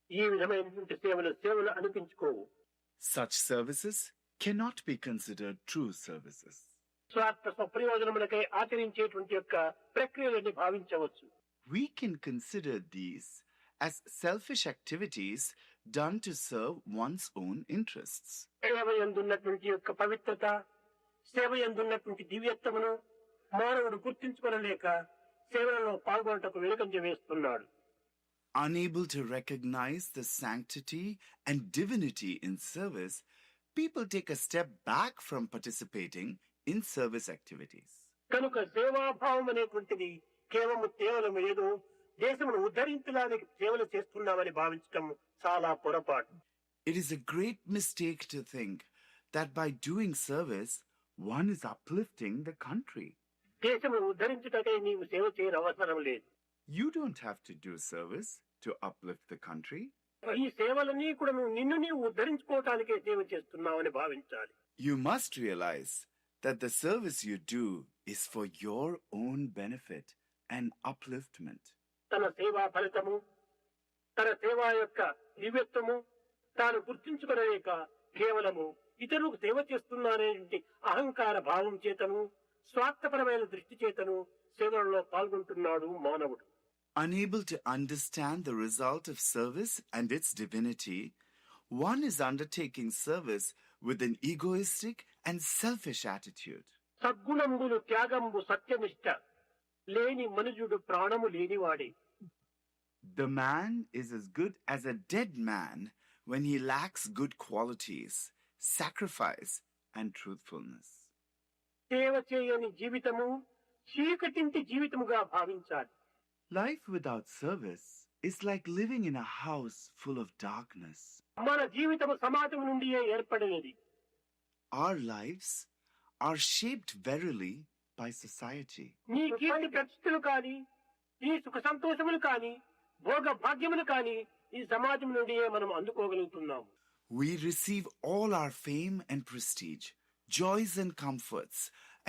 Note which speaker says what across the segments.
Speaker 1: ఈ విధమైనటువంటి సేవలు అనిపించుకోవు.
Speaker 2: Such services cannot be considered true services.
Speaker 1: స్వార్థ స్వప్రయోజనములకై ఆచరించేటువంటి యొక్క ప్రక్రియలని భావించవచ్చు.
Speaker 2: We can consider these as selfish activities done to serve one's own interests.
Speaker 1: సేవ యందున్నటువంటి యొక్క పవిత్రత, సేవ యందున్నటువంటి దివ్యత్వమును మానవుడు గుర్తించుకొనలేక సేవలలో పాల్గొనటకు వెనుకంజ వేస్తున్నాడు.
Speaker 2: Unable to recognize the sanctity and divinity in service, people take a step back from participating in service activities.
Speaker 1: కనుక సేవాభావం అనేటువంటిది కేవలం ఏదో దేశమును ఉద్ధరించడానికి సేవలు చేస్తున్నామని భావించటం చాలా పొరపాటు.
Speaker 2: It is a great mistake to think that by doing service, one is uplifting the country.
Speaker 1: దేశమును ఉద్ధరించుటకై నీవు సేవ చేయనవసరం లేదు.
Speaker 2: You don't have to do service to uplift the country.
Speaker 1: ఈ సేవలన్నీ కూడా నిన్ను నీవు ఉద్ధరించుకోవటానికే సేవ చేస్తున్నావని భావించాలి.
Speaker 2: You must realize that the service you do is for your own benefit and upliftment.
Speaker 1: తన సేవా ఫలితము, తన సేవ యొక్క దివ్యత్వము తాను గుర్తించుకోలేక కేవలము ఇతరులకు సేవ చేస్తున్నారనే అహంకార భావం చేతను, స్వార్థపరమైన దృష్టి చేతను సేవలలో పాల్గొంటున్నాడు మానవుడు.
Speaker 2: Unable to understand the result of service and its divinity, one is undertaking service with an egoistic and selfish attitude.
Speaker 1: సద్గుణంబులు త్యాగంబు సత్యనిష్ట లేని మనుజుడు ప్రాణము లేనివాడే.
Speaker 2: The man is as good as a dead man when he lacks good qualities, sacrifice, and truthfulness.
Speaker 1: సేవ చేయని జీవితము చీకటింటి జీవితముగా భావించాలి.
Speaker 2: Life without service is like living in a house full of darkness.
Speaker 1: మన జీవితము సమాజం నుండియే ఏర్పడినది.
Speaker 2: Our lives are shaped verily by society.
Speaker 1: నీ కీర్తి ప్రతిష్టలు కాని, నీ సుఖ సంతోషములు కాని, భోగ భాగ్యములు కాని ఈ సమాజం నుండియే మనం అందుకోగలుగుతున్నాము.
Speaker 2: We receive all our fame and prestige, joys and comforts,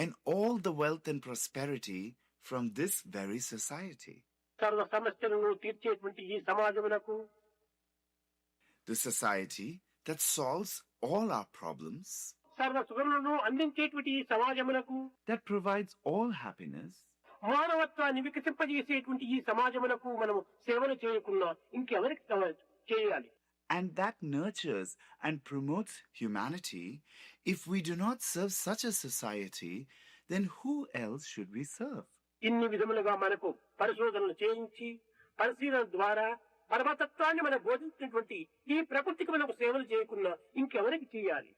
Speaker 2: and all the wealth and prosperity from this very society.
Speaker 1: సర్వ సమస్యలను తీర్చేటువంటి ఈ సమాజమునకు,
Speaker 2: The society that solves all our problems,
Speaker 1: సర్వ సుఖములను అందించేటువంటి ఈ సమాజమునకు,
Speaker 2: that provides all happiness,
Speaker 1: మానవత్వాన్ని వికసింపజేసేటువంటి ఈ సమాజమునకు మనము సేవలు చేయకుండా ఇంకెవరికి చేయాలి?
Speaker 2: and that nurtures and promotes humanity, if we do not serve such a society, then who else should we serve?
Speaker 1: ఇన్ని విధములుగా మనకు పరిశోధనలు చేయించి పరిశీలన ద్వారా పరమతత్వాన్ని మనం బోధించినటువంటి ఈ ప్రకృతికి మనకు సేవలు చేయకుండా ఇంకెవరికి చేయాలి?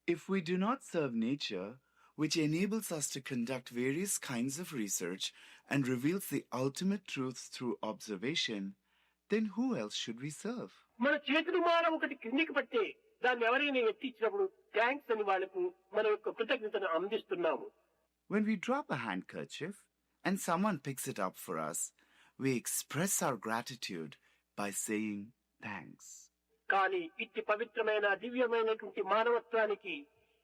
Speaker 2: If we do not serve nature, which enables us to conduct various kinds of research and reveals the ultimate truth through observation, then who else should we serve?
Speaker 1: మన చేతులు మాన ఒకటి క్రిందికి పట్టే దాన్ని ఎవరైనా ఎత్తిచ్చినప్పుడు థ్యాంక్స్ అని వాళ్ళకు మన యొక్క కృతజ్ఞతను అందిస్తున్నాము.
Speaker 2: When we drop a handkerchief and someone picks it up for us, we express our gratitude by saying thanks.
Speaker 1: కానీ ఇట్టి పవిత్రమైన దివ్యమైనటువంటి మానవత్వానికి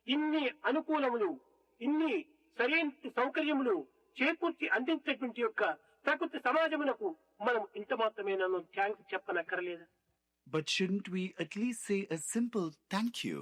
Speaker 1: ఇన్ని అనుకూలములు, ఇన్ని సరైన సౌకర్యములు చేకూర్చి అందించేటువంటి యొక్క ప్రకృతి సమాజమునకు మనం ఇంత మాత్రమేనా thanks చెప్పనక్కర్లేదా?
Speaker 2: But shouldn't we at least say a simple thank you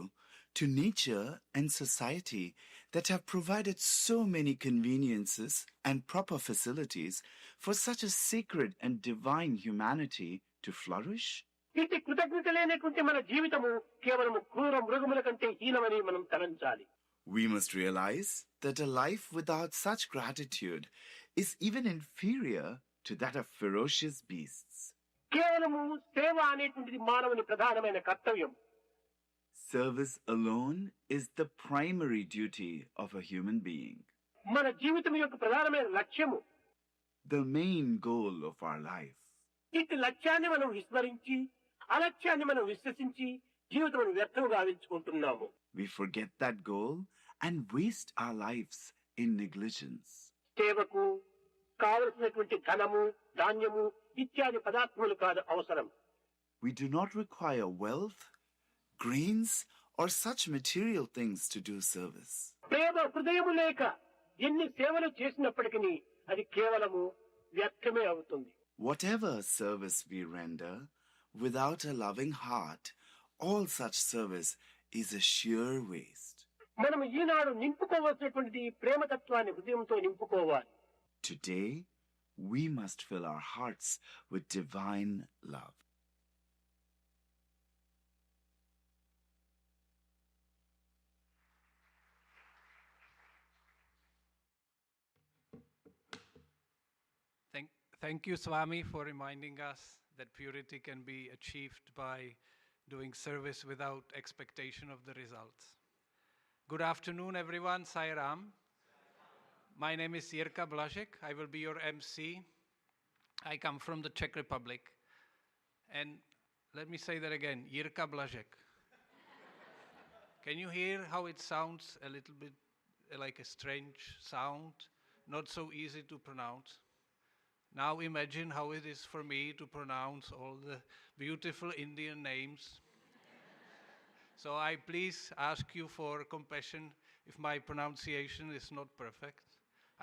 Speaker 2: to nature and society that have provided so many conveniences and proper facilities for such a sacred and divine humanity to flourish?
Speaker 1: ఇట్టి కృతజ్ఞత లేనటువంటి మన జీవితము కేవలం క్రూర మృగముల కంటే హీనమని మనం తలంచాలి.
Speaker 2: We must realize that a life without such gratitude is even inferior to that of ferocious beasts.
Speaker 1: కేవలము సేవ అనేటువంటిది మానవుని ప్రధానమైన కర్తవ్యం.
Speaker 2: Service alone is the primary duty of a human being.
Speaker 1: మన జీవితం యొక్క ప్రధానమైన లక్ష్యము,
Speaker 2: the main goal of our life.
Speaker 1: ఇట్టి లక్ష్యాన్ని మనం విస్మరించి అలక్ష్యాన్ని మనం విశ్వసించి జీవితం వ్యర్థం గావించుకుంటున్నాము.
Speaker 2: We forget that goal and waste our lives in negligence.
Speaker 1: సేవకు కావలసినటువంటి ధనము, ధాన్యము ఇత్యాది పదార్థములు కాదు అవసరం.
Speaker 2: We do not require wealth, grains, or such material things to do service.
Speaker 1: ప్రేమ హృదయము లేక ఎన్ని సేవలు చేసినప్పటికీ అది కేవలము వ్యర్థమే అవుతుంది.
Speaker 2: Whatever service we render, Without a loving heart, all such service is a sheer waste.
Speaker 1: మనం ఈనాడు నింపుకోవాల్సినటువంటి ప్రేమతత్వాన్ని హృదయంతో నింపుకోవాలి.
Speaker 2: Today, we must fill our hearts with divine love.
Speaker 3: Thank you, Swami, for reminding us that purity can be achieved by doing service without expectation of the results. Good afternoon, everyone. Sai Ram. My name is Jirka Blažek. I will be your MC. I come from the Czech Republic. And let me say that again, Jirka Blažek. Can you hear how it sounds a little bit like a strange sound? Not so easy to pronounce. Now imagine how it is for me to pronounce all the beautiful Indian names. So I please ask you for compassion if my pronunciation is not perfect.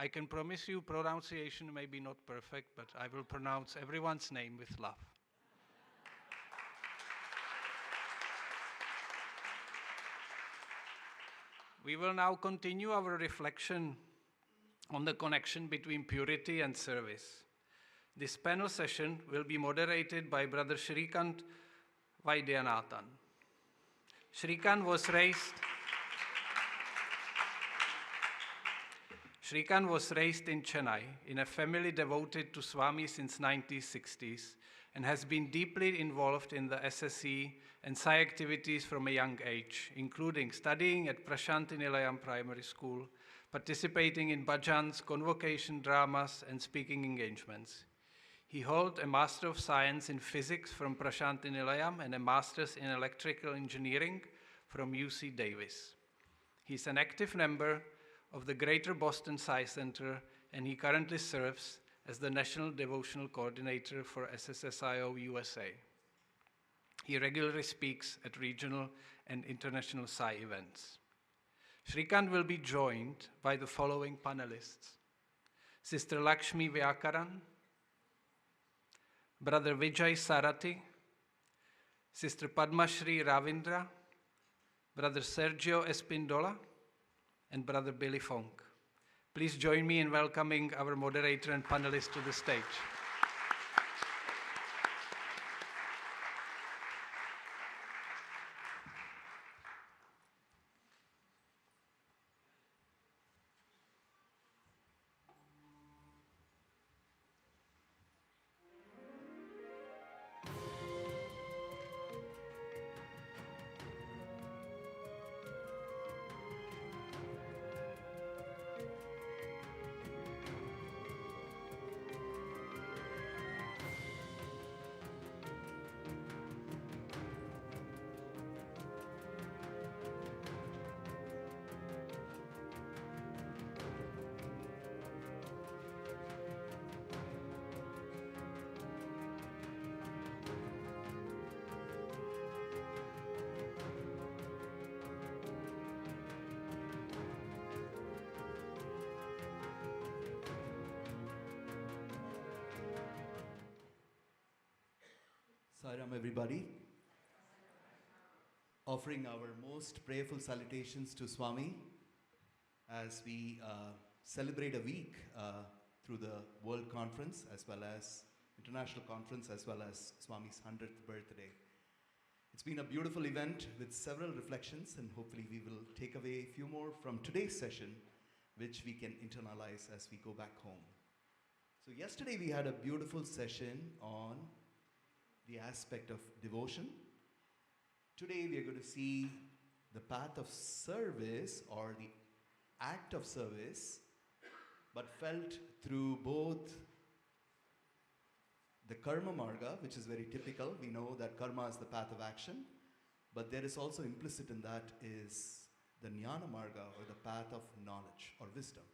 Speaker 3: I can promise you pronunciation may be not perfect, but I will pronounce everyone's name with love. We will now continue our reflection on the connection between purity and service. This panel session will be moderated by Brother Shrikant Vaidyanathan. Shrikant was raised in Chennai in a family devoted to Swami since 1960s and has been deeply involved in the SSE and Sai activities from a young age, including studying at Prashanti Nilayam Primary School, participating in bhajans, convocation dramas, and speaking engagements. He holds a Master of Science in Physics from Prashanti Nilayam and a Master's in Electrical Engineering from UC Davis. He's an active member of the Greater Boston Sai Center, and he currently serves as the National Devotional Coordinator for SSSIO USA. He regularly speaks at regional and international Sai events. Shrikant will be joined by the following panelists: Sister Lakshmi Vyakaran, Brother Vijay Sarathi, Sister Padmashri Ravindra, Brother Sergio Espindola, and Brother Billy Funk. Please join me in welcoming our moderator and panelists to the stage.
Speaker 4: Sairam, everybody. Offering our most prayerful salutations to Swami as we celebrate a week through the World Conference as well as International Conference as well as Swami's 100th birthday. It's been a beautiful event with several reflections, and hopefully we will take away a few more from today's session which we can internalize as we go back home. So yesterday we had a beautiful session on the aspect of devotion. Today we are going to see the path of service or the act of service, but felt through both the karma marga, which is very typical. We know that karma is the path of action, but there is also implicit in that is the jnana marga, or the path of knowledge or wisdom.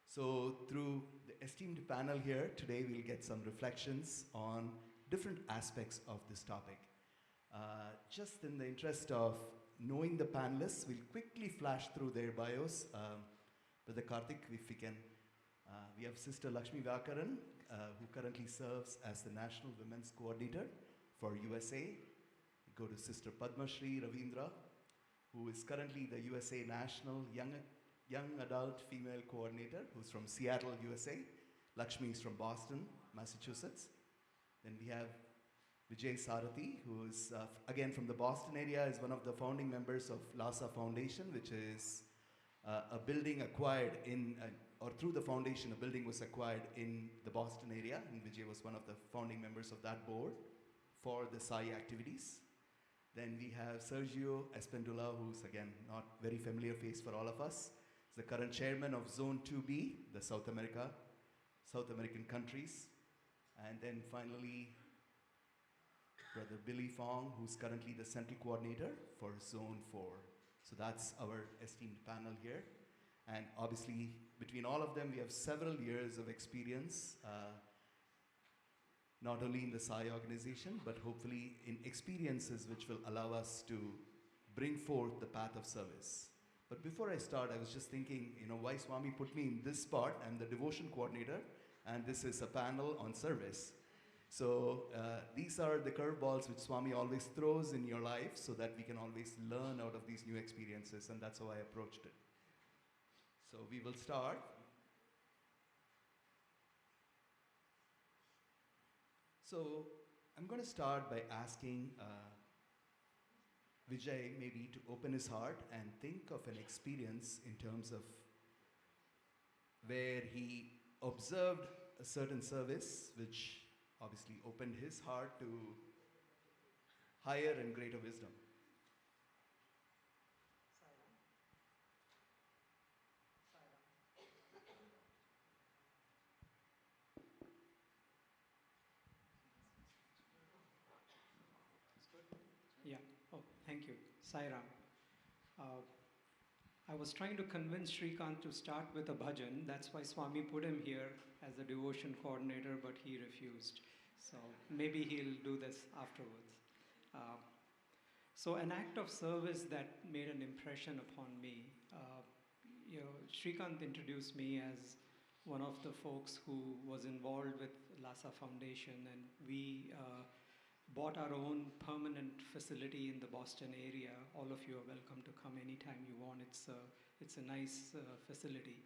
Speaker 4: So through the esteemed panel here, today we'll get some reflections on different aspects of this topic. Just in the interest of knowing the panelists, we'll quickly flash through their bios. Brother Karthik, if we can, we have Sister Lakshmi Vyakaran, who currently serves as the National Women's Coordinator for USA. We go to Sister Padma Shri Ravindra, who is currently the USA National Young Adult Female Coordinator, who's from Seattle, USA. Lakshmi is from Boston, Massachusetts. Then we have Vijay Sarathi, who is again from the Boston area, is one of the founding members of LASA Foundation, which is a building acquired or through the foundation, a building was acquired in the Boston area, and Vijay was one of the founding members of that board for the SAI activities. Then we have Sergio Espendula, who's again not very familiar face for all of us. He's the current chairman of Zone 2B, the South American countries. And then finally, Brother Billy Fong, who's currently the central coordinator for Zone 4. So that's our esteemed panel here. And obviously, between all of them, we have several years of experience, not only in the SAI organization, but hopefully in experiences which will allow us to bring forth the path of service. But before I start, I was just thinking, why Swami put me in this spot. I'm the devotion coordinator, and this is a panel on service. So these are the curveballs which Swami always throws in your life so that we can always learn out of these new experiences, and that's how I approached it. So we will start. So I'm going to start by asking Vijay maybe to open his heart and think of an experience in terms of where he observed a certain service which obviously opened his heart to higher and greater wisdom.
Speaker 5: Yeah. Oh, thank you. Sairam. I was trying to convince Shrikant to start with a bhajan. That's why Swami put him here as a devotion coordinator, but he refused. So maybe he'll do this afterwards. So an act of service that made an impression upon me. Shrikant introduced me as one of the folks who was involved with LASA Foundation, and we bought our own permanent facility in the Boston area. All of you are welcome to come anytime you want. It's a nice facility.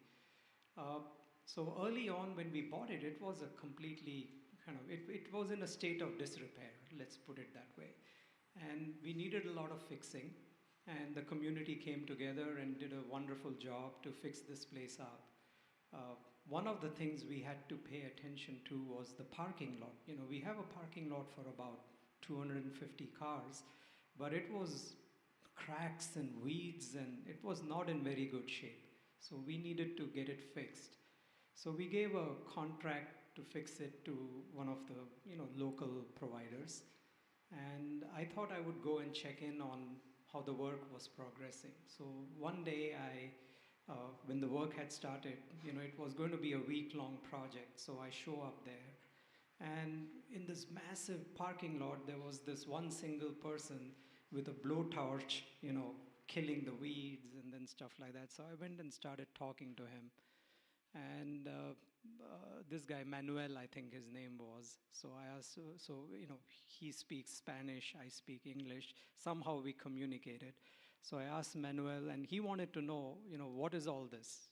Speaker 5: So early on when we bought it, it was a completely it was in a state of disrepair, let's put it that way. And we needed a lot of fixing, and the community came together and did a wonderful job to fix this place up. One of the things we had to pay attention to was the parking lot. We have a parking lot for about 250 cars, but it was cracks and weeds, and it was not in very good shape. So we needed to get it fixed. So we gave a contract to fix it to one of the local providers. And I thought I would go and check in on how the work was progressing. So one day when the work had started, it was going to be a week-long project. So I show up there. And in this massive parking lot, there was this one single person with a blowtorch, killing the weeds and then stuff like that. So I went and started talking to him. And this guy, Manuel, I think his name was. So I asked, he speaks Spanish, I speak English. Somehow we communicated. So I asked Manuel, and he wanted to know, what is all this?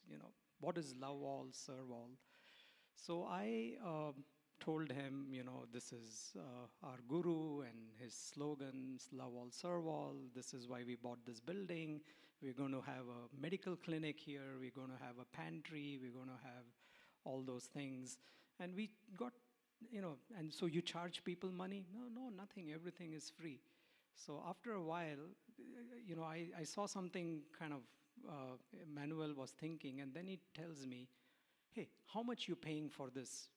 Speaker 5: What is love all, serve all? So I told him, this is our guru and his slogans, love all, serve all. This is why we bought this building. We're going to have a medical clinic here. We're going to have a pantry. We're going to have all those things. And we got, and so you charge people money? No, nothing. Everything is free. So after a while, I saw something Manuel was thinking, and then he tells me, hey, how much you paying for this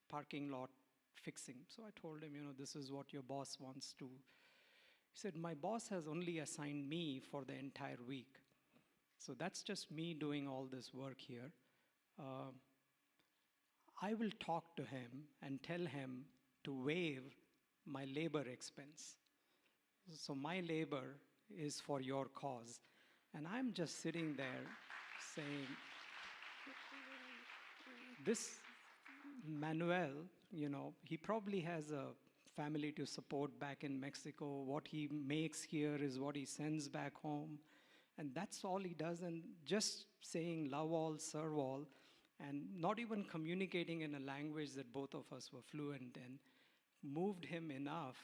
Speaker 5: parking lot fixing? So I told him, this is what your boss wants to. He said, my boss has only assigned me for the entire week. So that's just me doing all this work here. I will talk to him and tell him to waive my labor expense. So my labor is for your cause. And I'm just sitting there saying, this Manuel, he probably has a family to support back in Mexico. What he makes here is what he sends back home. And that's all he does. And just saying love all, serve all, and not even communicating in a language that both of us were fluent in, moved him enough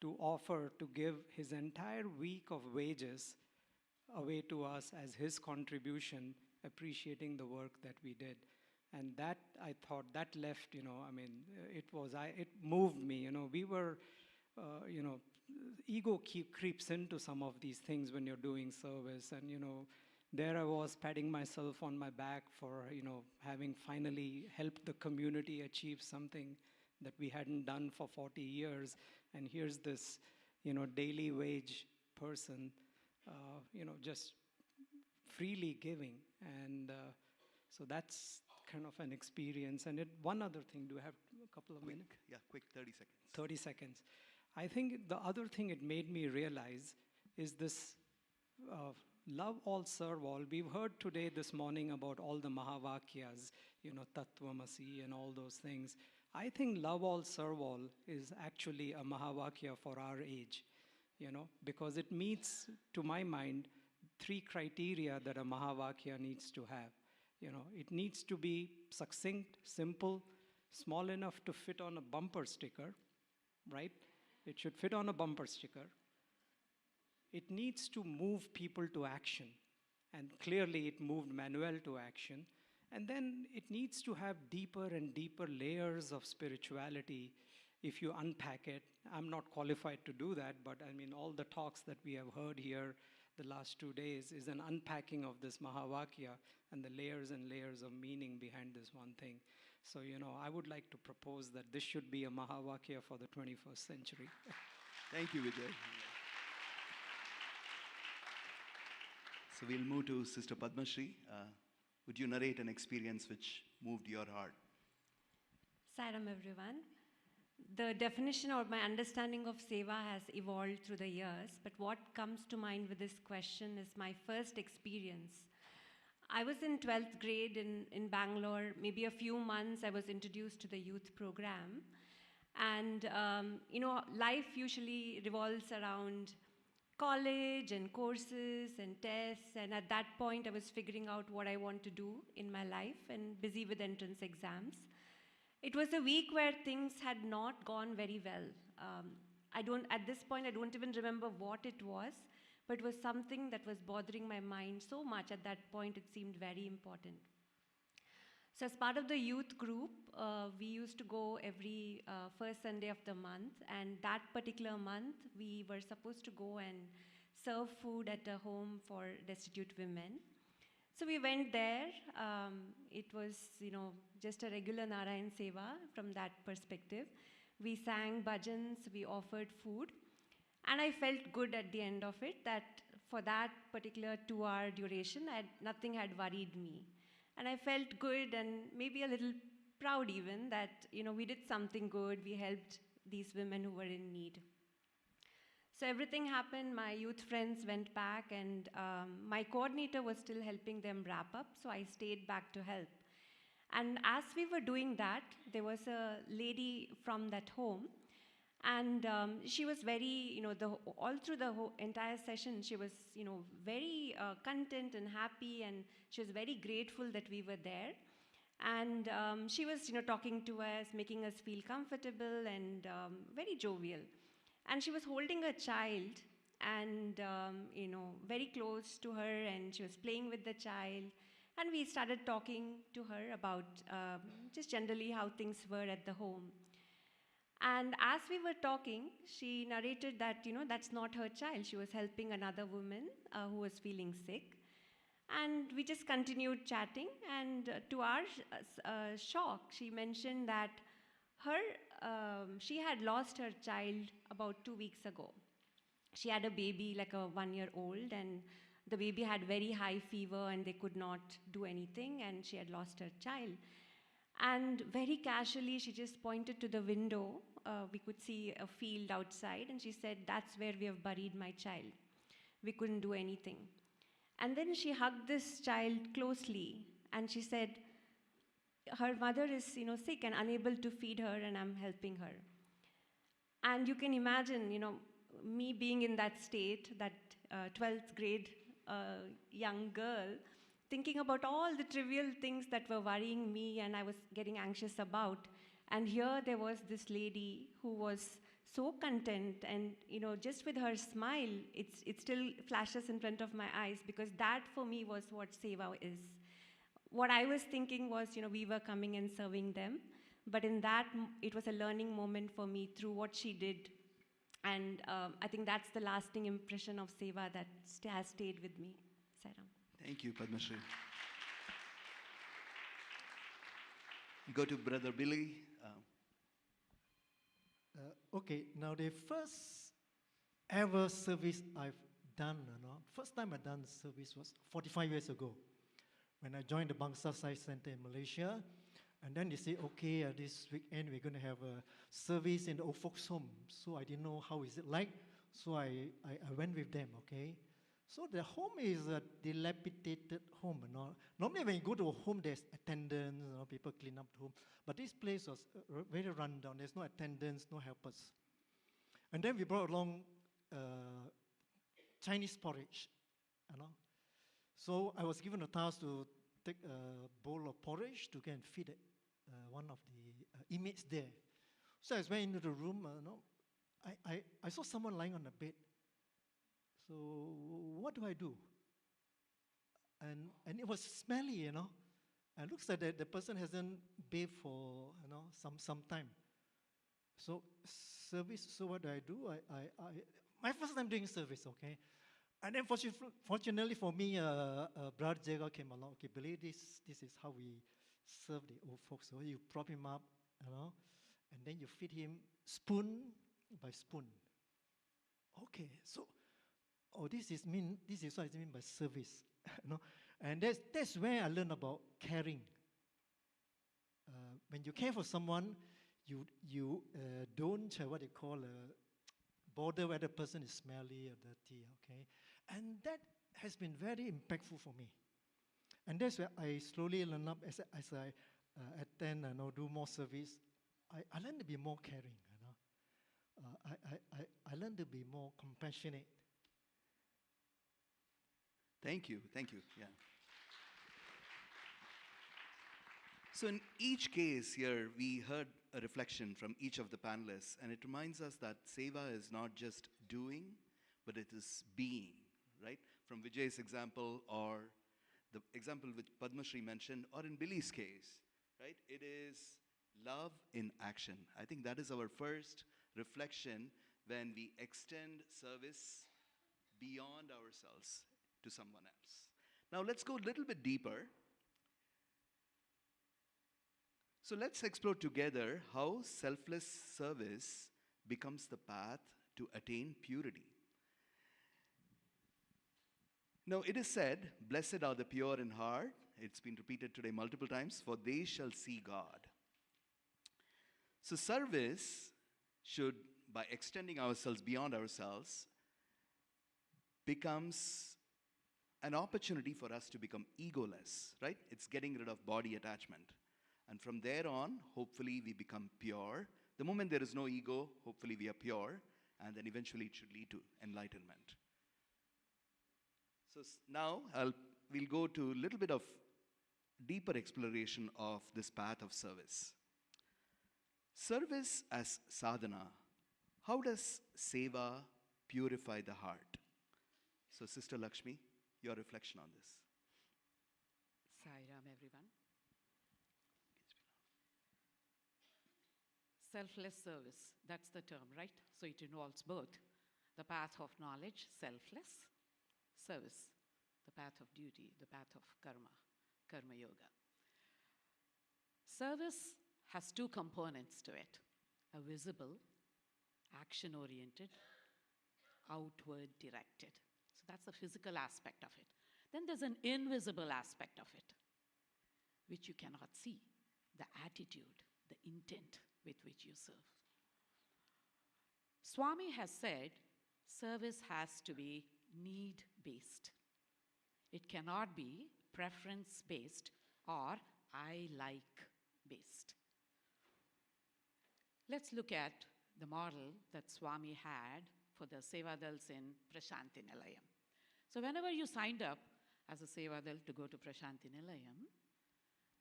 Speaker 5: to offer to give his entire week of wages away to us as his contribution, appreciating the work that we did. And that, I thought, that left, it moved me. We were, ego creeps into some of these things when you're doing service. And, there I was patting myself on my back for, having finally helped the community achieve something that we hadn't done for 40 years. And here's this, daily wage person, just freely giving. And so that's kind of an experience. And one other thing, do I have a couple of minutes?
Speaker 4: Yeah, quick, 30 seconds.
Speaker 5: 30 seconds. I think the other thing it made me realize is this love all, serve all. We've heard today, this morning, about all the Mahavakyas, Tattvamasi and all those things. I think love all, serve all is actually a Mahavakya for our age, because it meets, to my mind, 3 criteria that a Mahavakya needs to have. It needs to be succinct, simple, small enough to fit on a bumper sticker, right? It should fit on a bumper sticker. It needs to move people to action. And clearly it moved Manuel to action. And then it needs to have deeper and deeper layers of spirituality if you unpack it. I'm not qualified to do that, but all the talks that we have heard here the last 2 days is an unpacking of this Mahavakya and the layers and layers of meaning behind this one thing. So, I would like to propose that this should be a Mahavakya for the 21st century.
Speaker 4: Thank you, Vijay. So we'll move to Sister Padma Shri. Would you narrate an experience which moved your heart?
Speaker 6: Saram, everyone. The definition or my understanding of seva has evolved through the years, but what comes to mind with this question is my first experience. I was in 12th grade in Bangalore. Maybe a few months I was introduced to the youth program. And, life usually revolves around college and courses and tests. And at that point, I was figuring out what I want to do in my life and busy with entrance exams. It was a week where things had not gone very well. At this point, I don't even remember what it was, but it was something that was bothering my mind so much. At that point, it seemed very important. So as part of the youth group, we used to go every first Sunday of the month, and that particular month, we were supposed to go and serve food at a home for destitute women. So we went there. It was, just a regular Narayan Seva from that perspective. We sang bhajans, we offered food, and I felt good at the end of it that for that particular 2-hour duration, nothing had worried me. And I felt good and maybe a little proud even that, we did something good. We helped these women who were in need. So everything happened. My youth friends went back, and my coordinator was still helping them wrap up, so I stayed back to help. And as we were doing that, there was a lady from that home, and she was very, all through the entire session, she was, very content and happy, and she was very grateful that we were there. And she was, talking to us, making us feel comfortable, and very jovial. And she was holding a child, and, very close to her, and she was playing with the child. And we started talking to her about just generally how things were at the home. And as we were talking, she narrated that, that's not her child. She was helping another woman who was feeling sick. And we just continued chatting. And to our shock, she mentioned that she had lost her child about 2 weeks ago. She had a baby, like a 1-year-old, and the baby had very high fever, and they could not do anything, and she had lost her child. And very casually, she just pointed to the window. We could see a field outside, and she said, "That's where we have buried my child. We couldn't do anything." And then she hugged this child closely, and she said, "Her mother is, sick and unable to feed her, and I'm helping her." And I felt, very, very touched. And I felt, very, very And you can imagine, me being in that state, that 12th grade young girl, thinking about all the trivial things that were worrying me and I was getting anxious about. And here there was this lady who was so content, and just with her smile, it still flashes in front of my eyes, because that for me was what seva is. What I was thinking was, we were coming and serving them, but in that, it was a learning moment for me through what she did. And I think that's the lasting impression of seva that has stayed with me. Sairam.
Speaker 4: Thank you, Padma Shri. Go to Brother Billy.
Speaker 7: Okay, now the first ever service I've done, first time I done service was 45 years ago, when I joined the Bangsa Sai Center in Malaysia. And then they say, okay, this weekend we're going to have a service in the old folks' home. So I didn't know how is it like. So I went with them, okay. So the home is a dilapidated home. Normally when you go to a home, there's attendants, people clean up the home. But this place was very run down. There's no attendants, no helpers. And then we brought along Chinese porridge, So I was given a task to take a bowl of porridge to go and feed it, one of the inmates there. So I went into the room, I saw someone lying on the bed. So what do I do? And it was smelly, And it looks like the person hasn't bathed for, some time. So service, so what do? My first time doing service, okay? And then fortunately for me, Brother Jago came along. Okay, believe this is how we serve the old folks. So you prop him up, and then you feed him spoon by spoon. Okay, so this is what I mean by service, And that's where I learned about caring. When you care for someone, you don't what they call bother whether the person is smelly or dirty, okay? And that has been very impactful for me. And that's where I slowly learn up as I attend and do more service. I learn to be more caring, I learn to be more compassionate.
Speaker 4: Thank you, yeah. So in each case here, we heard a reflection from each of the panelists, and it reminds us that seva is not just doing, but it is being, right? From Vijay's example, or the example which Padma Shri mentioned, or in Billy's case, right? It is love in action. I think that is our first reflection when we extend service beyond ourselves to someone else. Now let's go a little bit deeper. So let's explore together how selfless service becomes the path to attain purity. Now it is said, blessed are the pure in heart. It's been repeated today multiple times, for they shall see God. So service should, by extending ourselves beyond ourselves, becomes an opportunity for us to become egoless, right? It's getting rid of body attachment. And from there on, hopefully we become pure. The moment there is no ego, hopefully we are pure, and then eventually it should lead to enlightenment. So now we'll go to a little bit of deeper exploration of this path of service. Service as sadhana. How does seva purify the heart? So Sister Lakshmi, your reflection on this.
Speaker 8: Sai Ram, everyone. Selfless service, that's the term, right? So it involves both the path of knowledge, selfless, service, the path of duty, the path of karma yoga. Service has two components to it, a visible, action-oriented, outward directed. So that's the physical aspect of it. Then there's an invisible aspect of it, which you cannot see, the attitude, the intent with which you serve. Swami has said service has to be need-based. It cannot be preference-based or I like-based. Let's look at the model that Swami had for the Sevadals in Prashanti Nilayam. So whenever you signed up as a Sevadal to go to Prashanti Nilayam,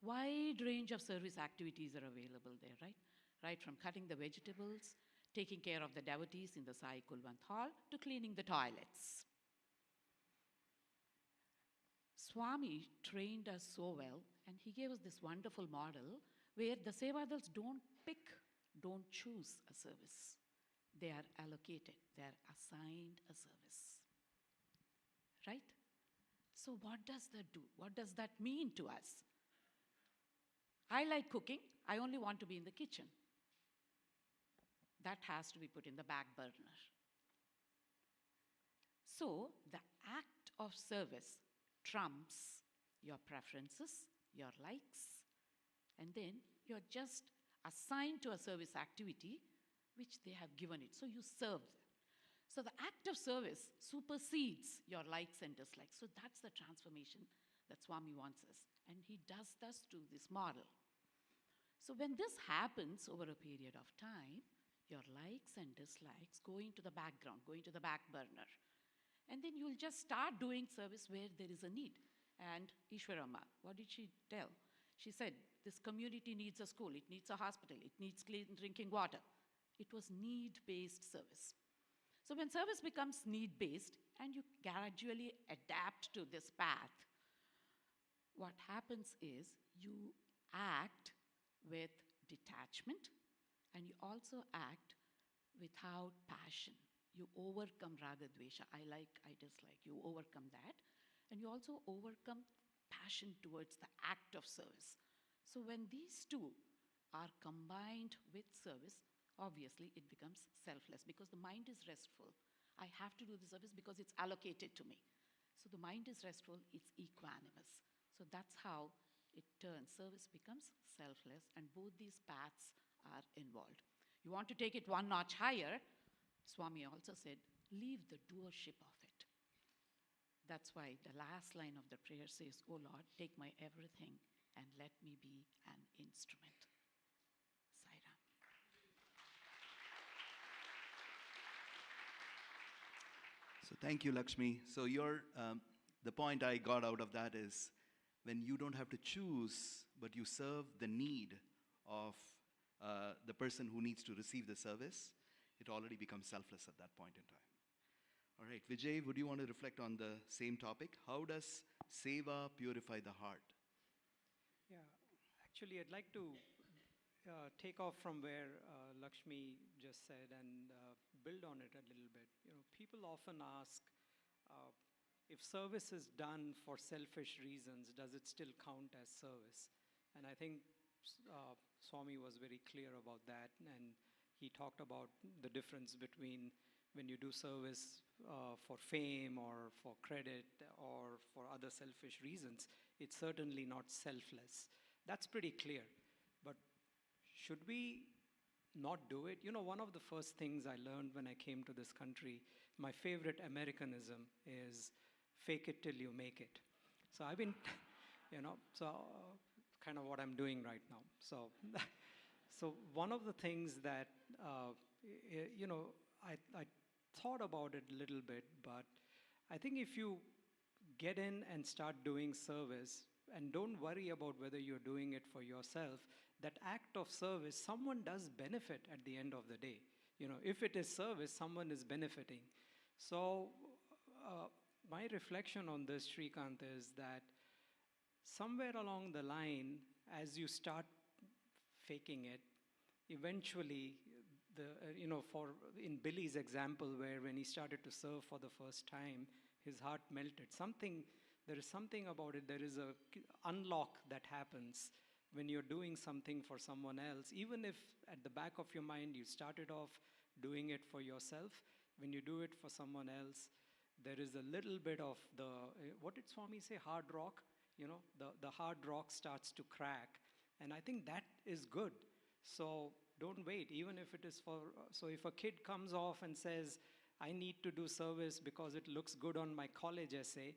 Speaker 8: wide range of service activities are available there, right? Right from cutting the vegetables, taking care of the devotees in the Sai Kulwant hall, to cleaning the toilets. Swami trained us so well, and he gave us this wonderful model where the Sevadals don't pick, don't choose a service. They are allocated, they are assigned a service. Right? So what does that do? What does that mean to us? I like cooking, I only want to be in the kitchen. That has to be put in the back burner. So the act of service trumps your preferences, your likes, and then you're just assigned to a service activity which they have given it. So you serve them. So the act of service supersedes your likes and dislikes. So that's the transformation that Swami wants us. And he does this to this model. So when this happens over a period of time, your likes and dislikes go into the background, go into the back burner. And then you'll just start doing service where there is a need. And Ishwarama, what did she tell? She said, this community needs a school, it needs a hospital, it needs clean drinking water. It was need-based service. So when service becomes need-based and you gradually adapt to this path, what happens is you act with detachment, and you also act without passion. You overcome raga dvesha. I like, I dislike. You overcome that. And you also overcome passion towards the act of service. So when these two are combined with service, obviously it becomes selfless because the mind is restful. I have to do the service because it's allocated to me. So the mind is restful, it's equanimous. So that's how it turns. Service becomes selfless, and both these paths are involved. You want to take it one notch higher, Swami also said, leave the doership of it. That's why the last line of the prayer says, "Oh Lord, take my everything and let me be an instrument." Sai Ram.
Speaker 4: So thank you, Lakshmi. So the point I got out of that is when you don't have to choose, but you serve the need of the person who needs to receive the service, it already becomes selfless at that point in time. All right, Vijay, would you want to reflect on the same topic? How does seva purify the heart?
Speaker 5: Yeah, actually, I'd like to take off from where Lakshmi just said and build on it a little bit. You know, people often ask, if service is done for selfish reasons, does it still count as service? And I think Swami was very clear about that, and he talked about the difference between when you do service for fame or for credit or for other selfish reasons. It's certainly not selfless. That's pretty clear. But should we not do it? You know, one of the first things I learned when I came to this country, my favorite Americanism is fake it till you make it. So I've been, kind of what I'm doing right now. So one of the things that, I thought about it a little bit, but I think if you get in and start doing service and don't worry about whether you're doing it for yourself, that act of service, someone does benefit at the end of the day. You know, if it is service, someone is benefiting. So my reflection on this, Shrikant, is that somewhere along the line, as you start faking it, eventually, in Billy's example, where when he started to serve for the first time, his heart melted. There is something about it. There is a unlock that happens when you're doing something for someone else. Even if at the back of your mind you started off doing it for yourself, when you do it for someone else, there is a little bit of the, what did Swami say, hard rock? You know, the hard rock starts to crack. And I think that is good. So don't wait, even if it is for, so if a kid comes off and says, I need to do service because it looks good on my college essay,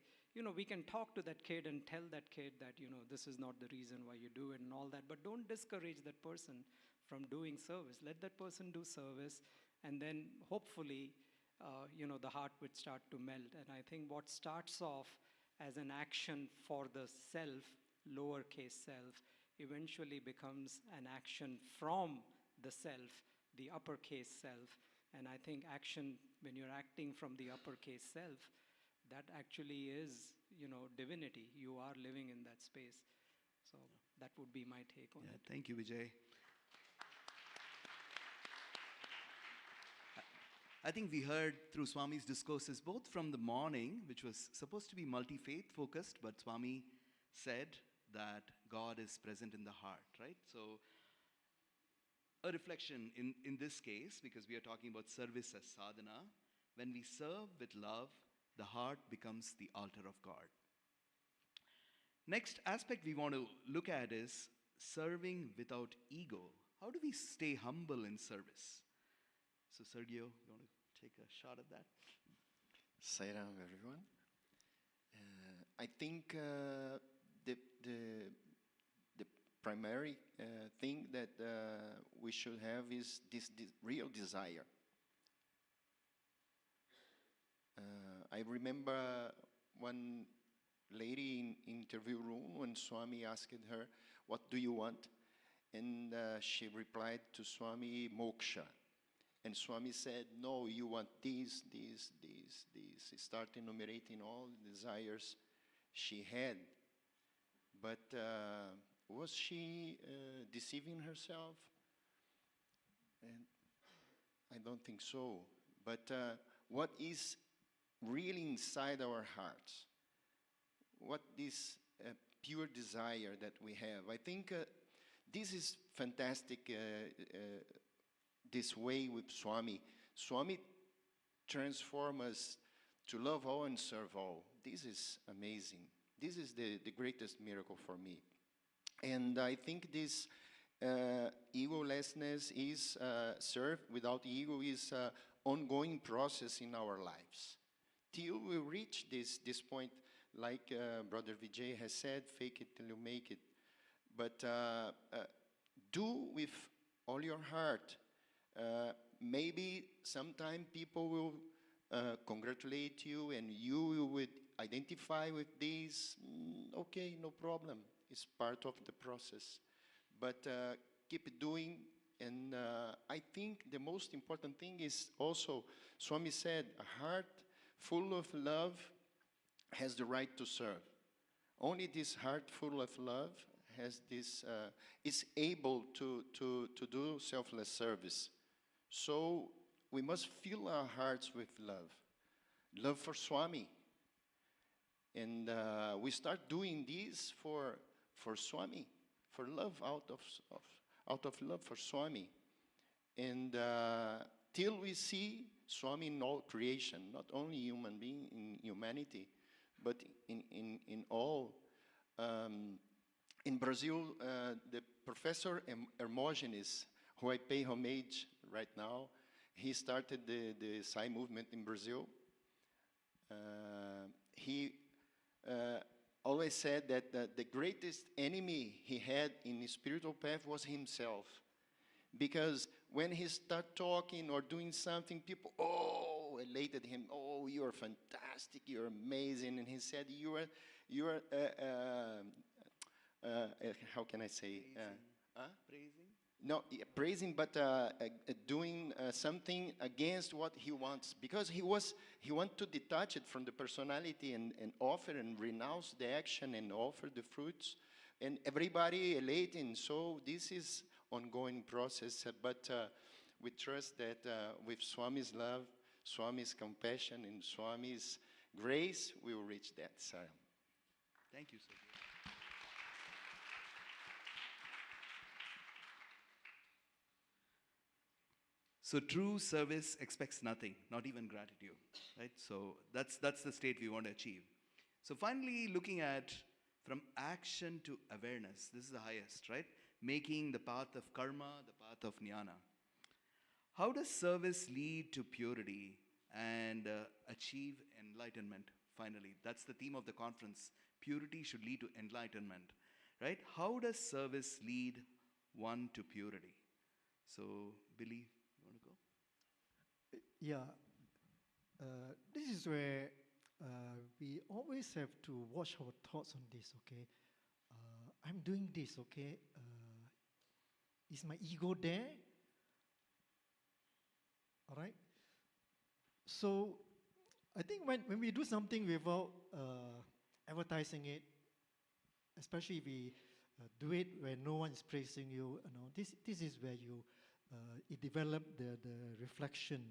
Speaker 5: we can talk to that kid and tell that kid that, this is not the reason why you do it and all that, but don't discourage that person from doing service. Let that person do service, and then hopefully, the heart would start to melt. And I think what starts off as an action for the self, lowercase self, eventually becomes an action from the self, the uppercase self. And I think action, when you're acting from the uppercase self, that actually is, divinity. You are living in that space. So that would be my take on it.
Speaker 4: Thank you, Vijay. I think we heard through Swami's discourses, both from the morning, which was supposed to be multi-faith focused, but Swami said that God is present in the heart, right? So a reflection in this case, because we are talking about service as sadhana, when we serve with love, the heart becomes the altar of God. Next aspect we want to look at is serving without ego. How do we stay humble in service? So Sergio, you want to take a shot at that?
Speaker 9: Sairam, everyone. I think the primary thing that we should have is this real desire. I remember one lady in interview room when Swami asked her, "What do you want?" And she replied to Swami, "Moksha." And Swami said, "No, you want this, this, this, this." He started enumerating all the desires she had. But was she deceiving herself? And I don't think so. But what is really inside our hearts? What is pure desire that we have? I think this is fantastic, this way with Swami. Swami transforms us to love all and serve all. This is amazing. This is the greatest miracle for me. And I think this egolessness is, serve without ego is an ongoing process in our lives. Till we reach this point, like Brother Vijay has said, fake it till you make it. But do with all your heart. Maybe sometime people will congratulate you and you would identify with this. Okay, no problem. It's part of the process. But keep doing. And I think the most important thing is also, Swami said, a heart full of love has the right to serve. Only this heart full of love has this, is able to do selfless service. So we must fill our hearts with love. Love for Swami. And we start doing this for Swami, for love, out of love for Swami. And till we see Swami in all creation, not only human being in humanity, but in all. In Brazil, the Professor Hermógenes, who I pay homage right now, he started the Sai movement in Brazil. He always said that the greatest enemy he had in his spiritual path was himself. Because when he started talking or doing something, people, elated him. Oh, you are fantastic, you're amazing. And he said, you are how can I say?
Speaker 4: Praising?
Speaker 9: No, praising, but doing something against what he wants. Because he wanted to detach it from the personality and offer and renounce the action and offer the fruits. And everybody elating. So this is ongoing process, but we trust that with Swami's love, Swami's compassion, and Swami's grace, we will reach that. So,
Speaker 4: thank you, sir. So true service expects nothing, not even gratitude, right? So that's the state we want to achieve. So finally, looking at from action to awareness, this is the highest, right? Making the path of karma the path of jnana. How does service lead to purity and achieve enlightenment? Finally, that's the theme of the conference. Purity should lead to enlightenment, right? How does service lead one to purity? So, Billy, you want to go?
Speaker 7: Yeah, this is where we always have to watch our thoughts on this, okay? I'm doing this, okay? Is my ego there? All right? So I think when we do something without advertising it, especially if we do it where no one is praising you, this is where you develop the reflection,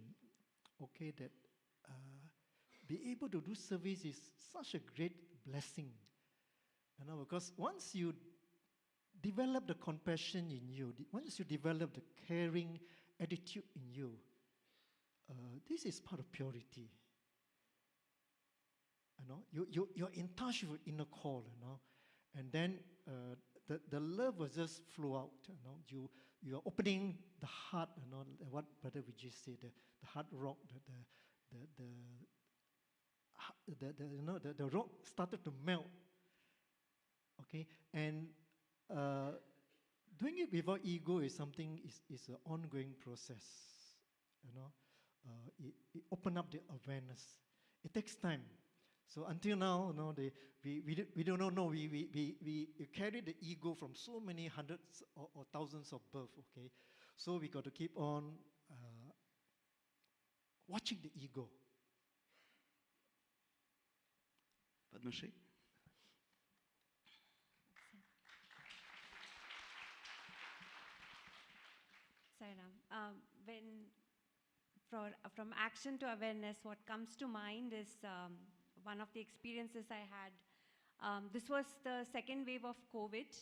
Speaker 7: okay, that be able to do service is such a great blessing, because once you develop the compassion in you, once you develop the caring attitude in you, this is part of purity. You're in touch with inner call, and then the love will just flow out. You are opening the heart, what Brother Vijay said, the heart rock, the rock started to melt. Okay, and doing it without ego is something is an ongoing process. It open up the awareness. It takes time. So until now, we don't know. We carry the ego from so many hundreds or thousands of births. Okay, so we got to keep on watching the ego.
Speaker 4: Padmashri?
Speaker 6: Sairam, from action to awareness, what comes to mind is one of the experiences I had. This was the second wave of COVID,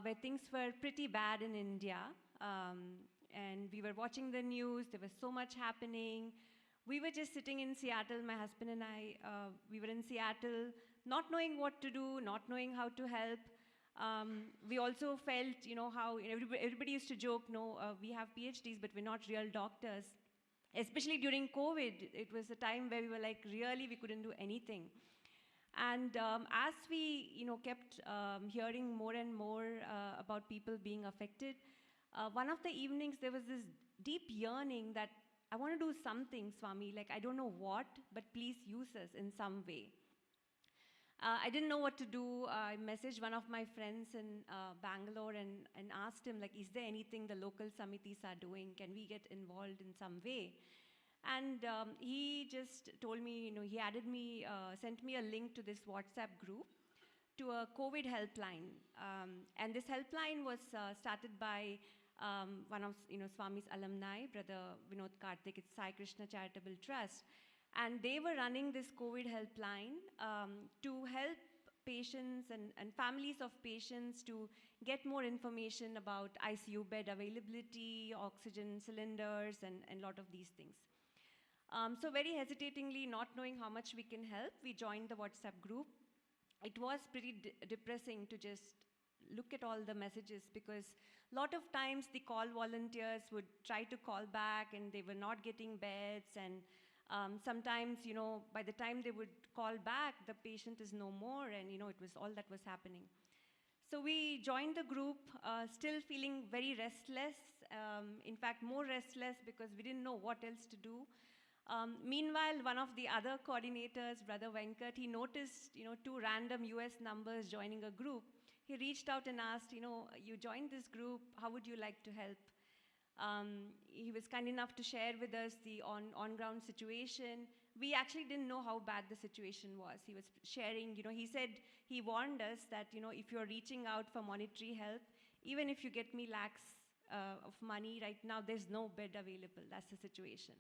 Speaker 6: where things were pretty bad in India. And we were watching the news, there was so much happening. We were just sitting in Seattle, my husband and I, we were in Seattle, not knowing what to do, not knowing how to help. We also felt, how everybody used to joke, we have PhDs, but we're not real doctors. Especially during COVID, it was a time where we were like, really, we couldn't do anything. And as we, kept hearing more and more about people being affected, one of the evenings there was this deep yearning that I want to do something, Swami, like I don't know what, but please use us in some way. I didn't know what to do. I messaged one of my friends in Bangalore and asked him, like, is there anything the local samitis are doing? Can we get involved in some way? And he just told me, he added me, sent me a link to this WhatsApp group to a COVID helpline. And this helpline was started by one of Swami's alumni, Brother Vinod Karthik. It's Sai Krishna Charitable Trust. And they were running this COVID helpline to help patients and families of patients to get more information about ICU bed availability, oxygen cylinders, and a lot of these things. So very hesitatingly, not knowing how much we can help, we joined the WhatsApp group. It was pretty depressing to just look at all the messages, because a lot of times the call volunteers would try to call back and they were not getting beds, and sometimes, by the time they would call back, the patient is no more, and, it was all that was happening. So we joined the group, still feeling very restless, in fact, more restless because we didn't know what else to do. Meanwhile, one of the other coordinators, Brother Venkat, he noticed, 2 random US numbers joining a group. He reached out and asked, you joined this group, how would you like to help? He was kind enough to share with us the on-ground situation. We actually didn't know how bad the situation was. He was sharing, he said, he warned us that, if you're reaching out for monetary help, even if you get me lakhs of money right now, there's no bed available. That's the situation.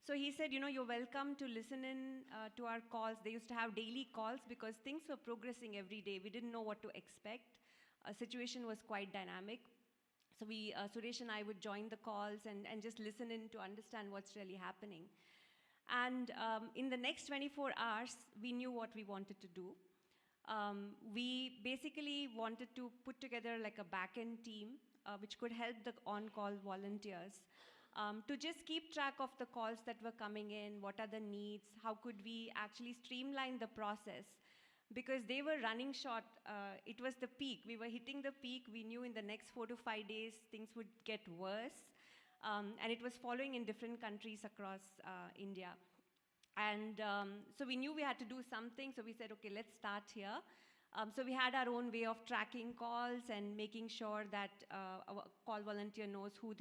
Speaker 6: So he said, you're welcome to listen in to our calls. They used to have daily calls because things were progressing every day. We didn't know what to expect. Situation was quite dynamic. So Suresh and I would join the calls and just listen in to understand what's really happening. And in the next 24 hours, we knew what we wanted to do. We basically wanted to put together like a back-end team which could help the on-call volunteers to just keep track of the calls that were coming in, what are the needs, how could we actually streamline the process. because they were running short. It was the peak. We were hitting the peak. We knew in the next 4 to 5 days things would get worse. And it was following in different countries across India. And so we knew we had to do something, so we said, okay, let's start here. So we had our own way of tracking calls and making sure that our call volunteer knows who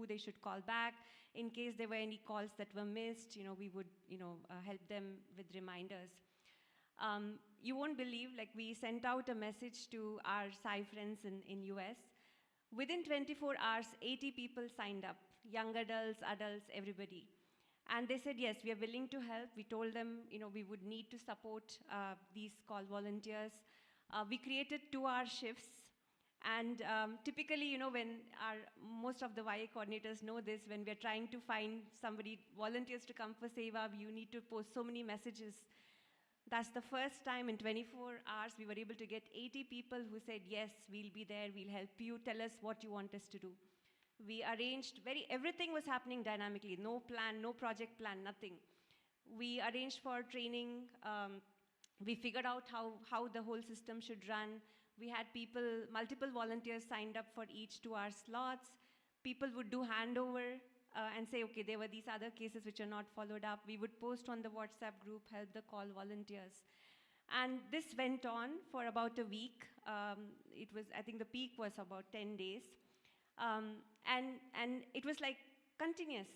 Speaker 6: they should call back. In case there were any calls that were missed, we would help them with reminders. You won't believe, like, we sent out a message to our Sai friends in US. Within 24 hours, 80 people signed up, young adults, everybody. And they said, yes, we are willing to help. We told them, we would need to support these call volunteers. We created 2-hour shifts. And typically, when most of the YA coordinators know this, when we're trying to find volunteers to come for Seva, you need to post so many messages. That's the first time in 24 hours we were able to get 80 people who said, yes, we'll be there, we'll help you, tell us what you want us to do. We arranged everything was happening dynamically, no plan, no project plan, nothing. We arranged for training, we figured out how the whole system should run. We had multiple volunteers signed up for each 2-hour slots. People would do handover and say, okay, there were these other cases which are not followed up. We would post on the WhatsApp group, help the call volunteers. And this went on for about a week. I think the peak was about 10 days. And it was like continuous.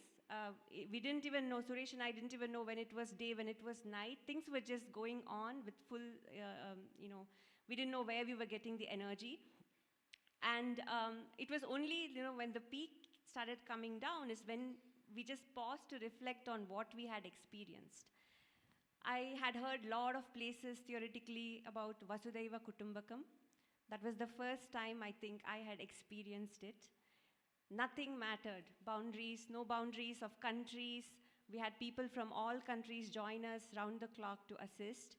Speaker 6: We didn't even know, Suresh and I didn't even know when it was day, when it was night. Things were just going on with full, we didn't know where we were getting the energy. And it was only, when the peak started coming down is when we just paused to reflect on what we had experienced. I had heard a lot of places theoretically about Vasudhaiva Kutumbakam. That was the first time I think I had experienced it. Nothing mattered. Boundaries, no boundaries of countries. We had people from all countries join us round the clock to assist.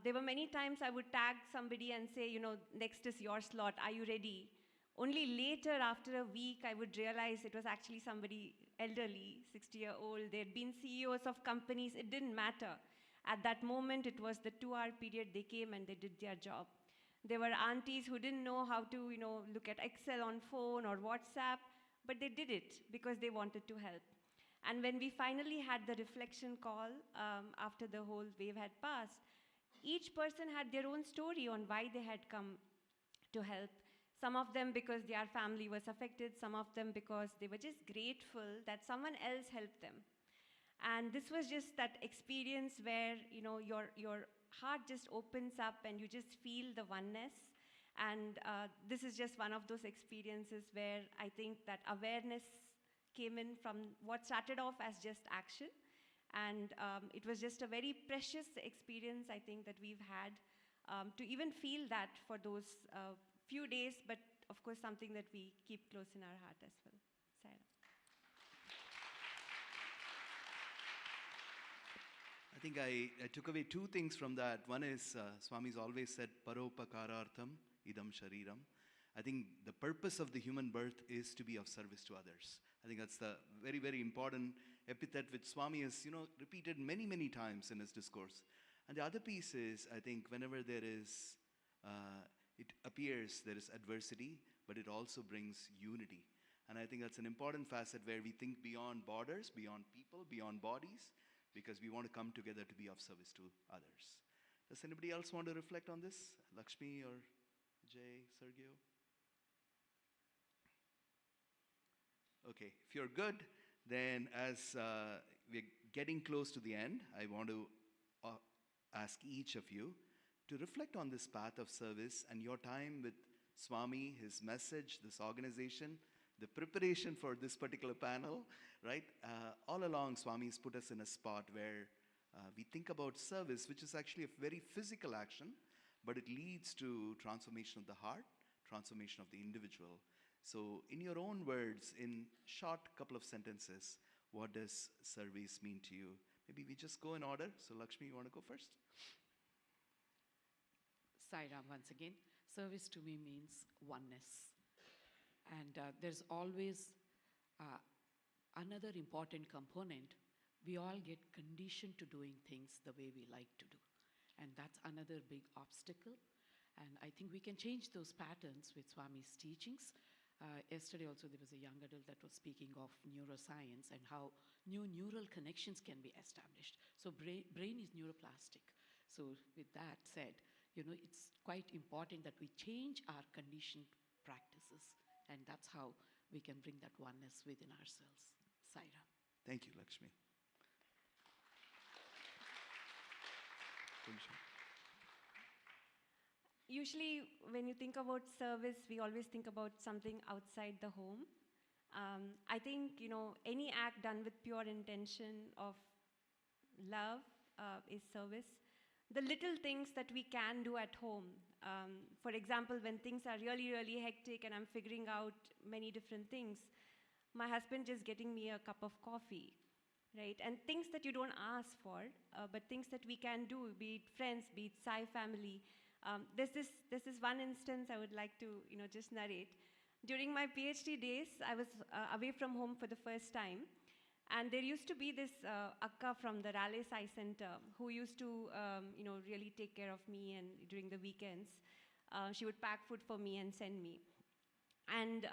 Speaker 6: There were many times I would tag somebody and say, next is your slot, are you ready? Only later, after a week, I would realize it was actually somebody elderly, 60-year-old. They had been CEOs of companies. It didn't matter. At that moment, it was the 2-hour period. They came and they did their job. There were aunties who didn't know how to, look at Excel on phone or WhatsApp, but they did it because they wanted to help. And when we finally had the reflection call after the whole wave had passed, each person had their own story on why they had come to help. Some of them because their family was affected, some of them because they were just grateful that someone else helped them. And this was just that experience where, your heart just opens up and you just feel the oneness. And this is just one of those experiences where I think that awareness came in from what started off as just action. And it was just a very precious experience, I think, that we've had to even feel that for those few days, but of course something that we keep close in our heart as well. Sarah.
Speaker 4: I think I took away 2 things from that. One is Swami's always said, Paropakarartham idam shariram. I think the purpose of the human birth is to be of service to others. I think that's the very, very important epithet which Swami has, repeated many, many times in his discourse. And the other piece is, I think, whenever there is, it appears there is adversity, but it also brings unity. And I think that's an important facet where we think beyond borders, beyond people, beyond bodies, because we want to come together to be of service to others. Does anybody else want to reflect on this? Lakshmi or Jay, Sergio? Okay, if you're good, then as we're getting close to the end, I want to ask each of you to reflect on this path of service and your time with Swami, his message, this organization, the preparation for this particular panel, right? All along, Swami's put us in a spot where we think about service, which is actually a very physical action, but it leads to transformation of the heart, transformation of the individual. So in your own words, in short couple of sentences, what does service mean to you? Maybe we just go in order. So Lakshmi, you want to go first?
Speaker 8: Sairam, once again, service to me means oneness. And there's always another important component. We all get conditioned to doing things the way we like to do. And that that's another big obstacle. And I think we can change those patterns with Swami's teachings. Yesterday also there was a young adult that was speaking of neuroscience and how new neural connections can be established. So brain is neuroplastic. So with that said, it's quite important that we change our conditioned practices, and that's how we can bring that oneness within ourselves. Saira.
Speaker 10: Thank you, Lakshmi.
Speaker 6: Usually, when you think about service, we always think about something outside the home. I think, any act done with pure intention of love is service. The little things that we can do at home. For example, when things are really, really hectic and I'm figuring out many different things, my husband just getting me a cup of coffee, right? And things that you don't ask for, but things that we can do, be it friends, be it Sai family. There's this one instance I would like to, just narrate. During my PhD days, I was away from home for the first time. And there used to be this akka from the Riverside Center who used to, really take care of me, and during the weekends, she would pack food for me and send me. And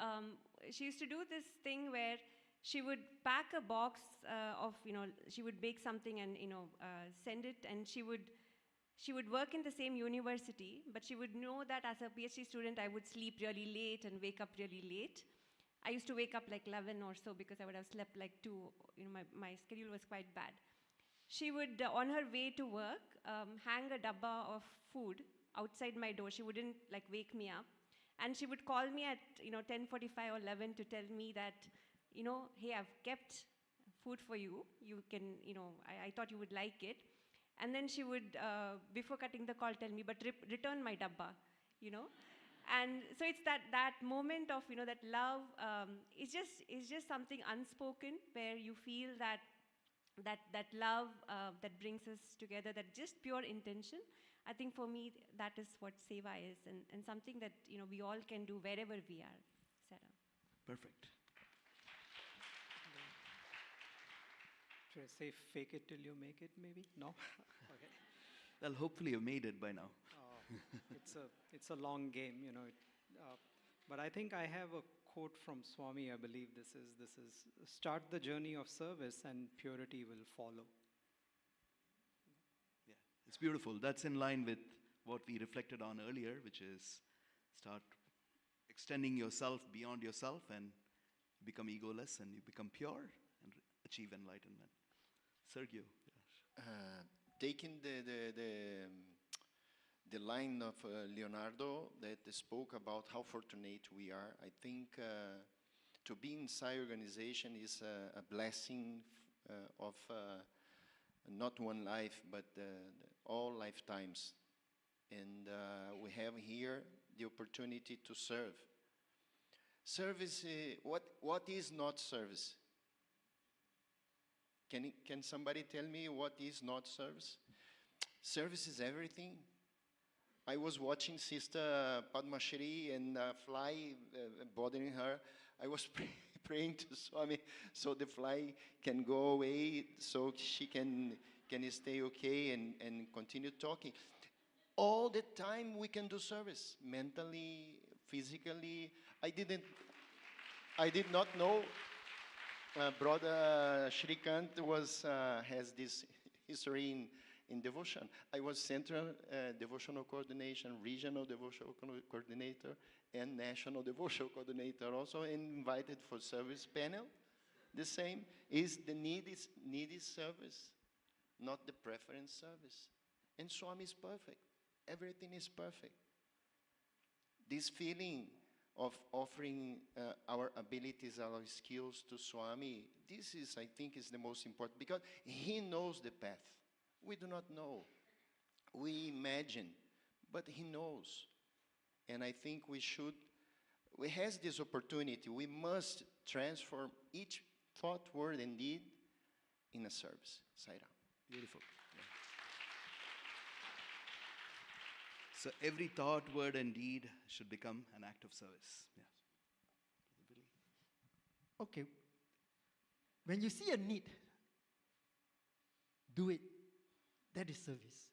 Speaker 6: she used to do this thing where she would pack a box of, she would bake something and, send it, and she would work in the same university, but she would know that as a PhD student, I would sleep really late and wake up really late. I used to wake up like 11 or so because I would have slept like 2. My schedule was quite bad. She would, on her way to work, hang a dabba of food outside my door. She wouldn't wake me up. And she would call me at 10:45 or 11 to tell me that, hey, I've kept food for you. You can, I thought you would like it. And then she would, before cutting the call, tell me, but return my dabba, And so it's that moment of, that love is just something unspoken where you feel that love that brings us together, that just pure intention. I think for me, that is what seva is, and something that, we all can do wherever we are, Sarah.
Speaker 10: Perfect.
Speaker 5: Should I say fake it till you make it, maybe? No? Okay.
Speaker 10: Well, hopefully you've made it by now.
Speaker 5: It's a long game, but I think I have a quote from Swami. I believe this is start the journey of service and purity will follow.
Speaker 10: Yeah, it's beautiful. That's in line with what we reflected on earlier, which is start extending yourself beyond yourself and become egoless, and you become pure and achieve enlightenment. Sergio. Yes.
Speaker 9: Taking the line of Leonardo that spoke about how fortunate we are, I think to be in Sai organization is a blessing of not one life, but all lifetimes. And we have here the opportunity to serve. Service, what is not service? Can somebody tell me what is not service? Service is everything. I was watching Sister Padma Shri and fly bothering her. I was praying to Swami so the fly can go away, so she can stay okay and continue talking. All the time we can do service, mentally, physically. I did not know Brother Shrikant has this history in devotion. I was Central Devotional Coordination, Regional Devotional Coordinator, and National Devotional Coordinator, also invited for service panel. The same is the needy service, not the preference service. And Swami is perfect. Everything is perfect. This feeling of offering our abilities, our skills to Swami, this is, I think, is the most important, because he knows the path. We do not know. We imagine, but he knows. And I think we have this opportunity. We must transform each thought, word, and deed in a service. Saira.
Speaker 10: Beautiful. Yeah. So every thought, word, and deed should become an act of service. Yes.
Speaker 7: Okay. When you see a need, do it. That is service.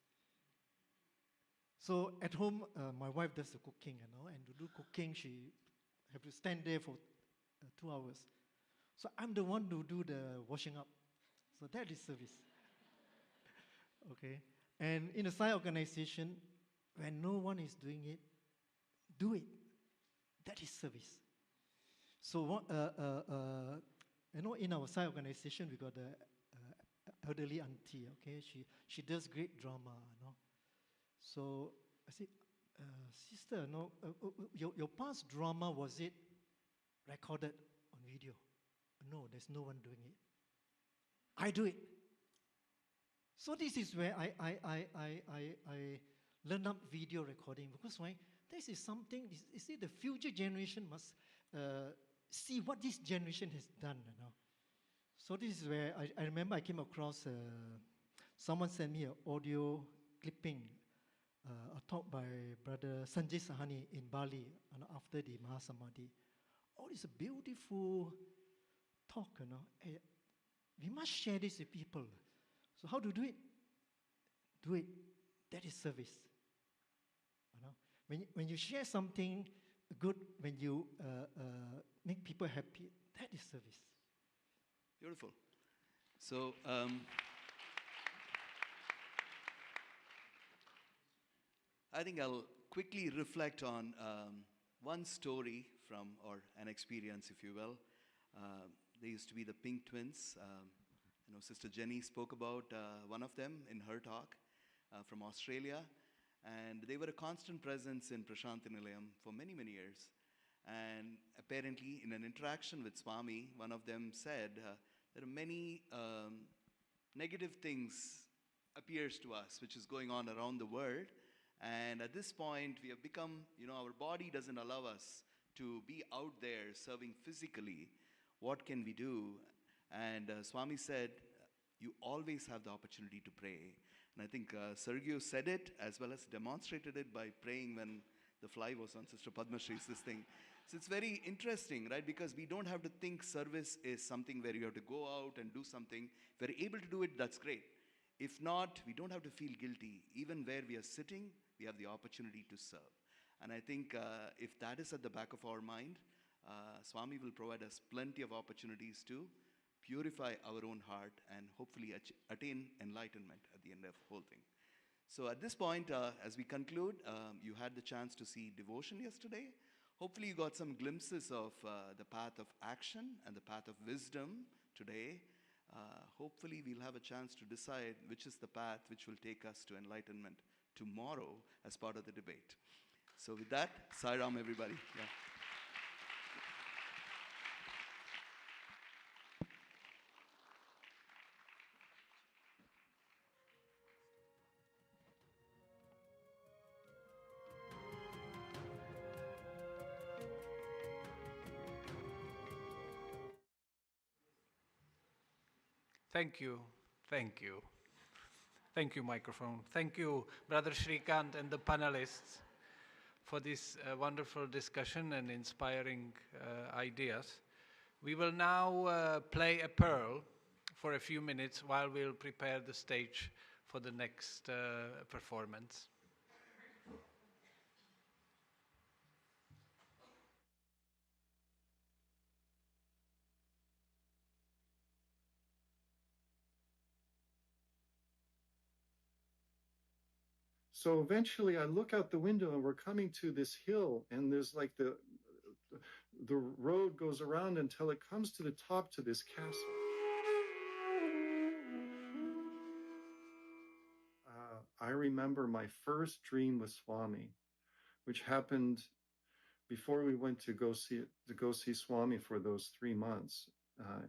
Speaker 7: So at home, my wife does the cooking, and to do cooking, she have to stand there for 2 hours. So I'm the one to do the washing up. So that is service. Okay. And in a side organization, when no one is doing it, do it. That is service. So, in our side organization, we got the elderly auntie. Okay, she does great drama. So I said, sister, your past drama, was it recorded on video? No, there's no one doing it. I do it. So this is where I learn up video recording, because why? This is something. You see, the future generation must see what this generation has done. So this is where I remember I came across someone sent me an audio clipping, a talk by Brother Sanjay Sahani in Bali after the Mahasamadhi. Oh, it's a beautiful talk. We must share this with people. So how to do it? Do it. That is service. When you share something good, when you make people happy, that is service.
Speaker 10: Beautiful. So, I think I'll quickly reflect on one story from, or an experience, if you will. There used to be the Pink Twins. Sister Jenny spoke about one of them in her talk from Australia. And they were a constant presence in Prashanthi Nilayam for many, many years. And apparently, in an interaction with Swami, one of them said, there are many negative things appears to us, which is going on around the world. And at this point, we have become, our body doesn't allow us to be out there serving physically. What can we do? And Swami said, you always have the opportunity to pray. And I think Sergio said it as well as demonstrated it by praying when the fly was on Sister Padma Shri's this thing. So it's very interesting, right? Because we don't have to think service is something where you have to go out and do something. If we're able to do it, that's great. If not, we don't have to feel guilty. Even where we are sitting, we have the opportunity to serve. And I think if that is at the back of our mind, Swami will provide us plenty of opportunities to purify our own heart and hopefully attain enlightenment at the end of the whole thing. So at this point, as we conclude, you had the chance to see devotion yesterday. Hopefully you got some glimpses of the path of action and the path of wisdom today. Hopefully we'll have a chance to decide which is the path which will take us to enlightenment tomorrow as part of the debate. So with that, Sai Ram, everybody. Yeah.
Speaker 3: Thank you. Thank you. Thank you, microphone. Thank you, Brother Shrikant and the panelists for this wonderful discussion and inspiring ideas. We will now play a pearl for a few minutes while we'll prepare the stage for the next performance.
Speaker 11: So eventually I look out the window and we're coming to this hill, and there's like the road goes around until it comes to the top to this castle. I remember my first dream with Swami, which happened before we went to go see Swami for those 3 months.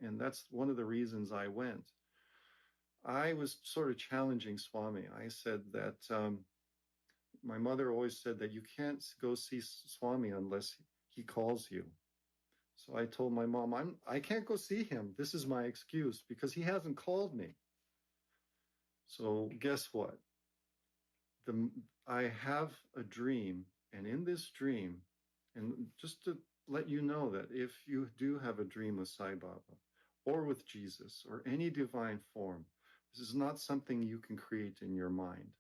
Speaker 11: And that's one of the reasons I went. I was sort of challenging Swami. I said that my mother always said that you can't go see Swami unless he calls you. So I told my mom, I can't go see him. This is my excuse because he hasn't called me. So guess what? I have a dream, and in this dream, and just to let you know that if you do have a dream with Sai Baba or with Jesus or any divine form, this is not something you can create in your mind.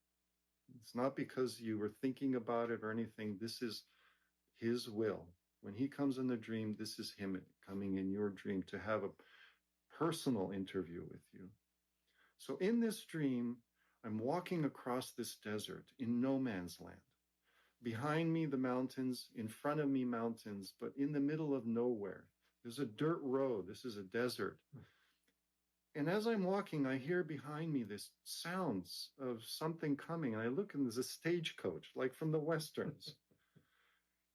Speaker 11: It's not because you were thinking about it or anything. This is his will. When he comes in the dream, this is him coming in your dream to have a personal interview with you. So in this dream, I'm walking across this desert in no man's land. Behind me, the mountains, in front of me, mountains, but in the middle of nowhere. There's a dirt road. This is a desert. And as I'm walking, I hear behind me this sounds of something coming. And I look, and there's a stagecoach, like from the Westerns.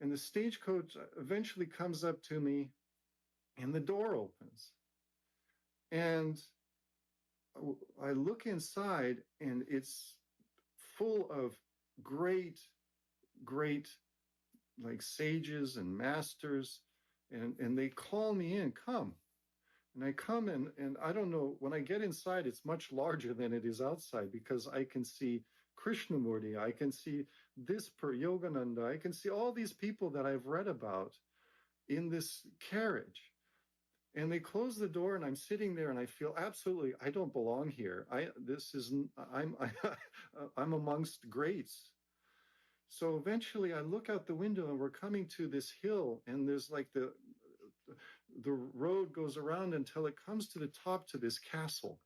Speaker 11: And the stagecoach eventually comes up to me, and the door opens. And I look inside, and it's full of great, like sages and masters. And they call me in, come. And I come in, and I don't know, when I get inside, it's much larger than it is outside, because I can see Krishnamurti, I can see this Yogananda, I can see all these people that I've read about in this carriage. And they close the door, and I'm sitting there, and I feel absolutely, I don't belong here. I'm amongst greats. So eventually I look out the window, and we're coming to this hill, and there's like the road goes around until it comes to the top to this castle.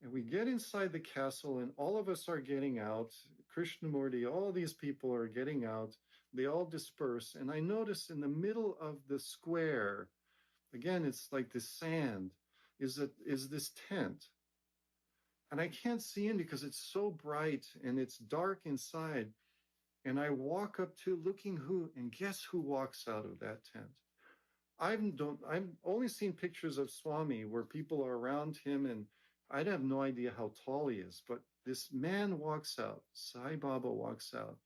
Speaker 11: And we get inside the castle, and all of us are getting out. Krishnamurti, all these people are getting out. They all disperse. And I notice in the middle of the square, again, it's like this sand, is this tent. And I can't see in because it's so bright and it's dark inside. And I walk up to looking and guess who walks out of that tent? I've only seen pictures of Swami where people are around him, and I have no idea how tall he is, but this man walks out, Sai Baba walks out.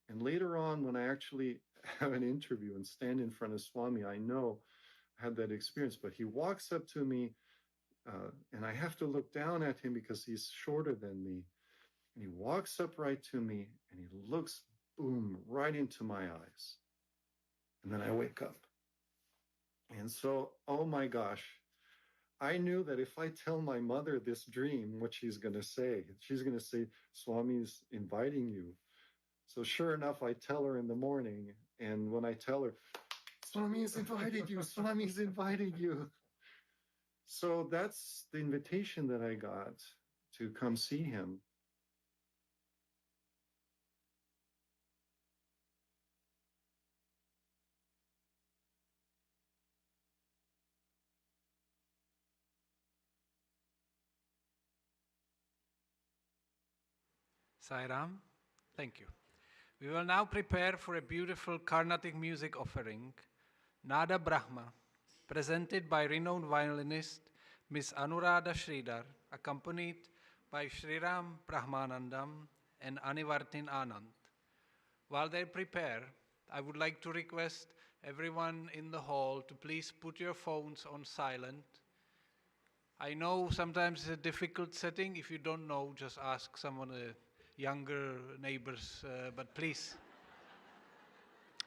Speaker 11: And later on, when I actually have an interview and stand in front of Swami, I know I had that experience, but he walks up to me, and I have to look down at him because he's shorter than me. And he walks up right to me, and he looks, boom, right into my eyes. And then I wake up. And so, oh my gosh, I knew that if I tell my mother this dream, what she's going to say, Swami's inviting you. So sure enough, I tell her in the morning. And when I tell her, Swami's invited you, Swami's invited you. So that's the invitation that I got to come see him.
Speaker 3: Sai Ram, thank you. We will now prepare for a beautiful Carnatic music offering, Nada Brahma, presented by renowned violinist Miss Anuradha Sridhar, accompanied by Sriram Brahmanandam and Anivartin Anand. While they prepare, I would like to request everyone in the hall to please put your phones on silent. I know sometimes it's a difficult setting. If you don't know, just ask someone, younger neighbors, but please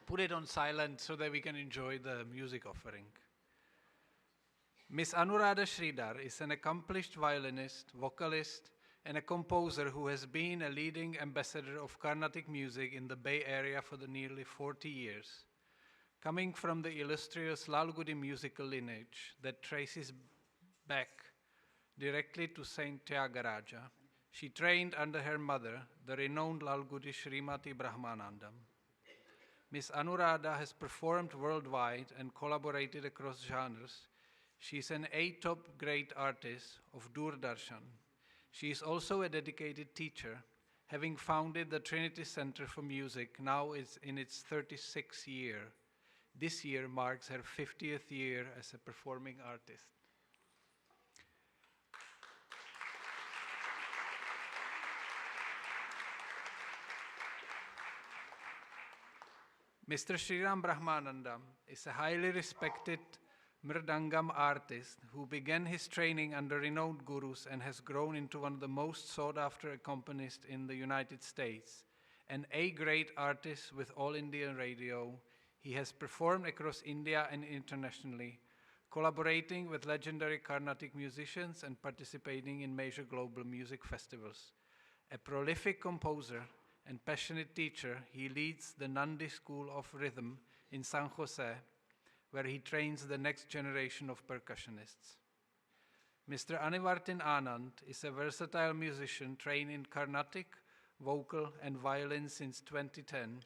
Speaker 3: put it on silent so that we can enjoy the music offering. Miss Anuradha Sridhar is an accomplished violinist, vocalist, and a composer who has been a leading ambassador of Carnatic music in the Bay Area for the nearly 40 years. Coming from the illustrious Lalgudi musical lineage that traces back directly to Saint Tyagaraja, she trained under her mother, the renowned Lalgudi Srimati Brahmanandam. Miss Anuradha has performed worldwide and collaborated across genres. She is an A-top great artist of Doordarshan. She is also a dedicated teacher, having founded the Trinity Center for Music, now is in its 36th year. This year marks her 50th year as a performing artist. Mr. Sriram Brahmanandam is a highly respected Mridangam artist who began his training under renowned gurus and has grown into one of the most sought-after accompanists in the United States. An A-grade artist with All India Radio, he has performed across India and internationally, collaborating with legendary Carnatic musicians and participating in major global music festivals. A prolific composer and passionate teacher, he leads the Nandi School of Rhythm in San Jose, where he trains the next generation of percussionists. Mr. Anivartin Anand is a versatile musician trained in Carnatic, vocal, and violin since 2010,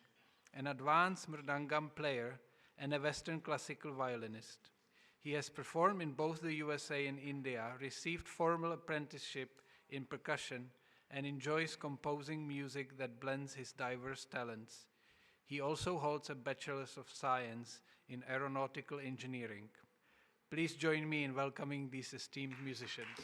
Speaker 3: an advanced mridangam player and a Western classical violinist. He has performed in both the USA and India, received formal apprenticeship in percussion, and enjoys composing music that blends his diverse talents. He also holds a Bachelor's of Science in Aeronautical Engineering. Please join me in welcoming these esteemed musicians.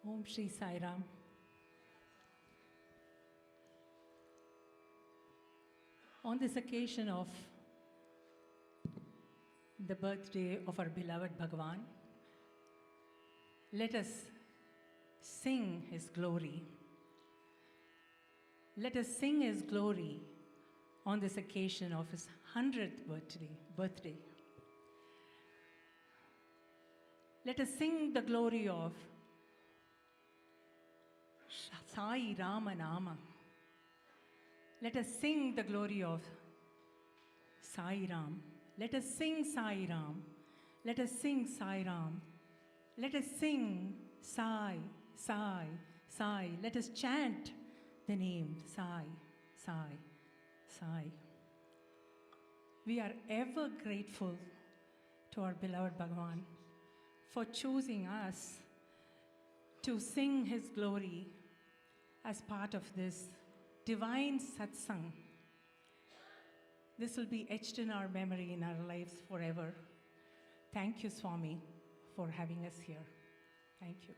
Speaker 12: Om Shri Sai Ram. On this occasion of the birthday of our beloved Bhagavan, let us sing his glory. Let us sing his glory on this occasion of his 100th birthday. Let us sing the glory of Sai Rama Nama. Let us sing the glory of Sai Ram. Let us sing Sai Ram. Let us sing Sai Ram. Let us sing Sai, Sai, Sai. Let us chant the name Sai, Sai, Sai. We are ever grateful to our beloved Bhagavan for choosing us to sing his glory as part of this divine satsang. This will be etched in our memory, in our lives forever. Thank you, Swami, for having us here. Thank you.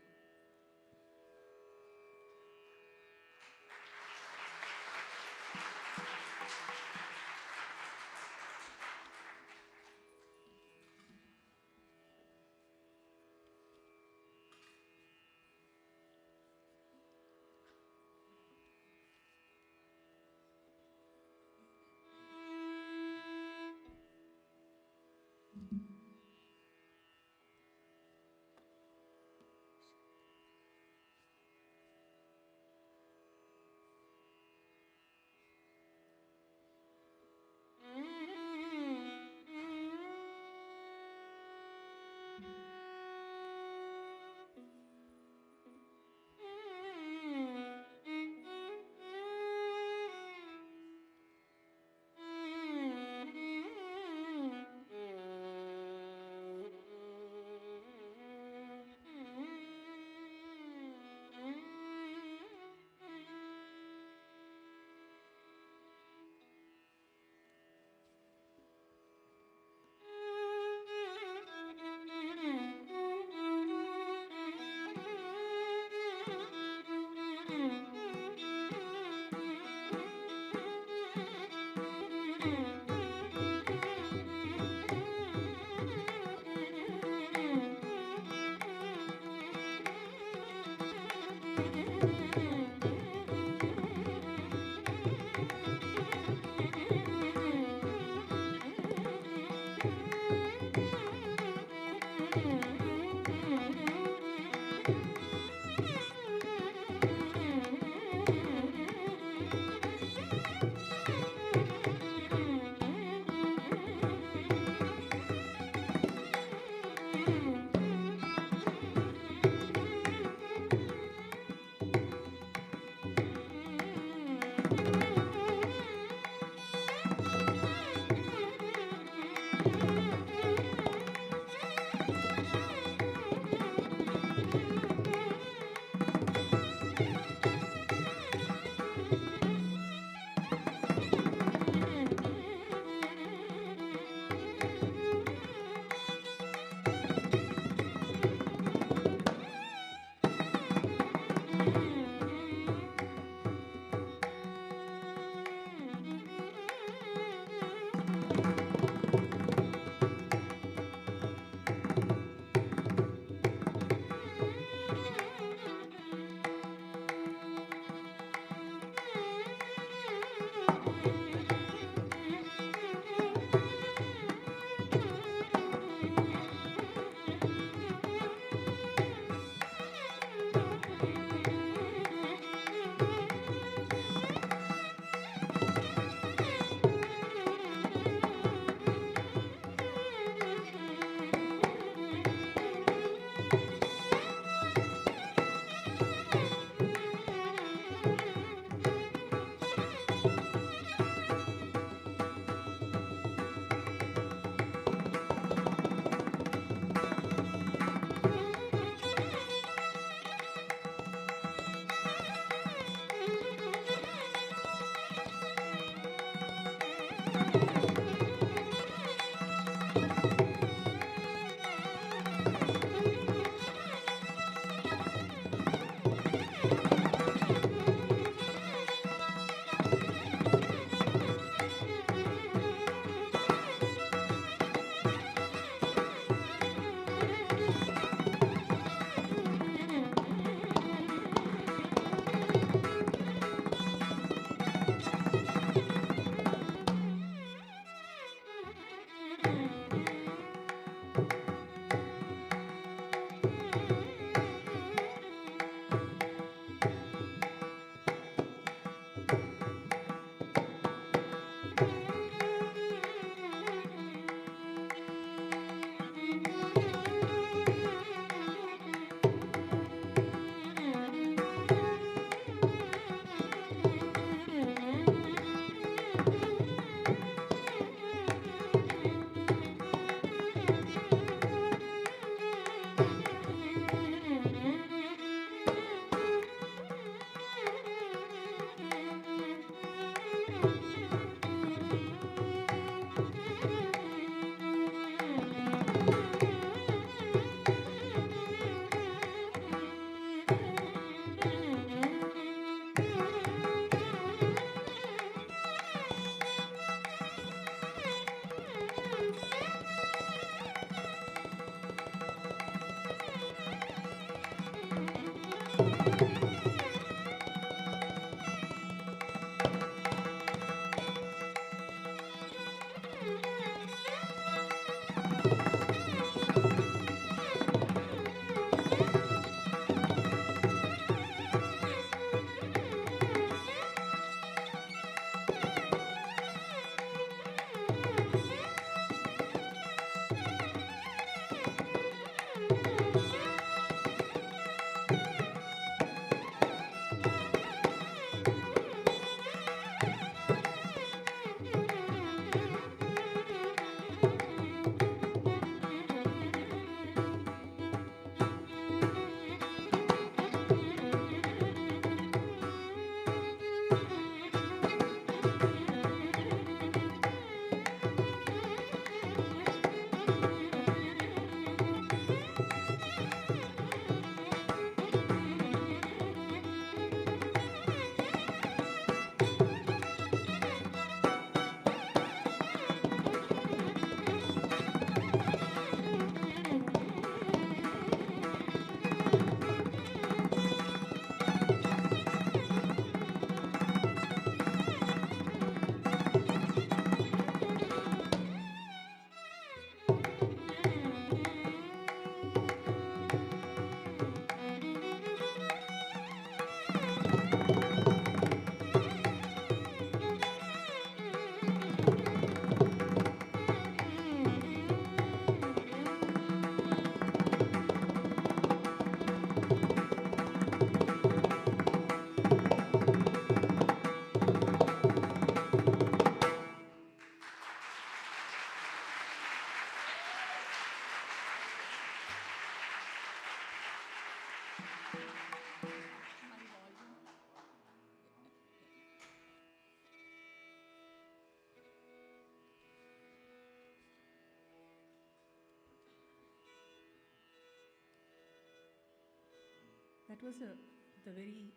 Speaker 12: That was the very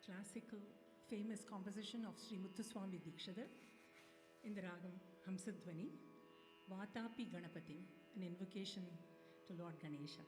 Speaker 12: classical, famous composition of Sri Muthuswami Dikshidhar in the ragam Hamsadvani, Vatapi Ganapati, an invocation to Lord Ganesha.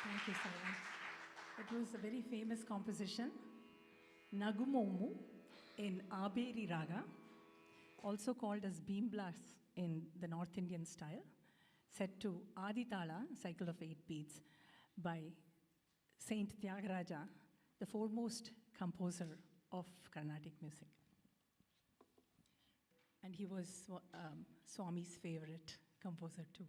Speaker 12: Thank you, Sarah. It was a very famous composition, Nagumomu in Aberi Raga, also called as Beamblas in the North Indian style, set to Aditala, cycle of 8 beats, by Saint Tyagaraja, the foremost composer of Carnatic music. And he was Swami's favorite composer too.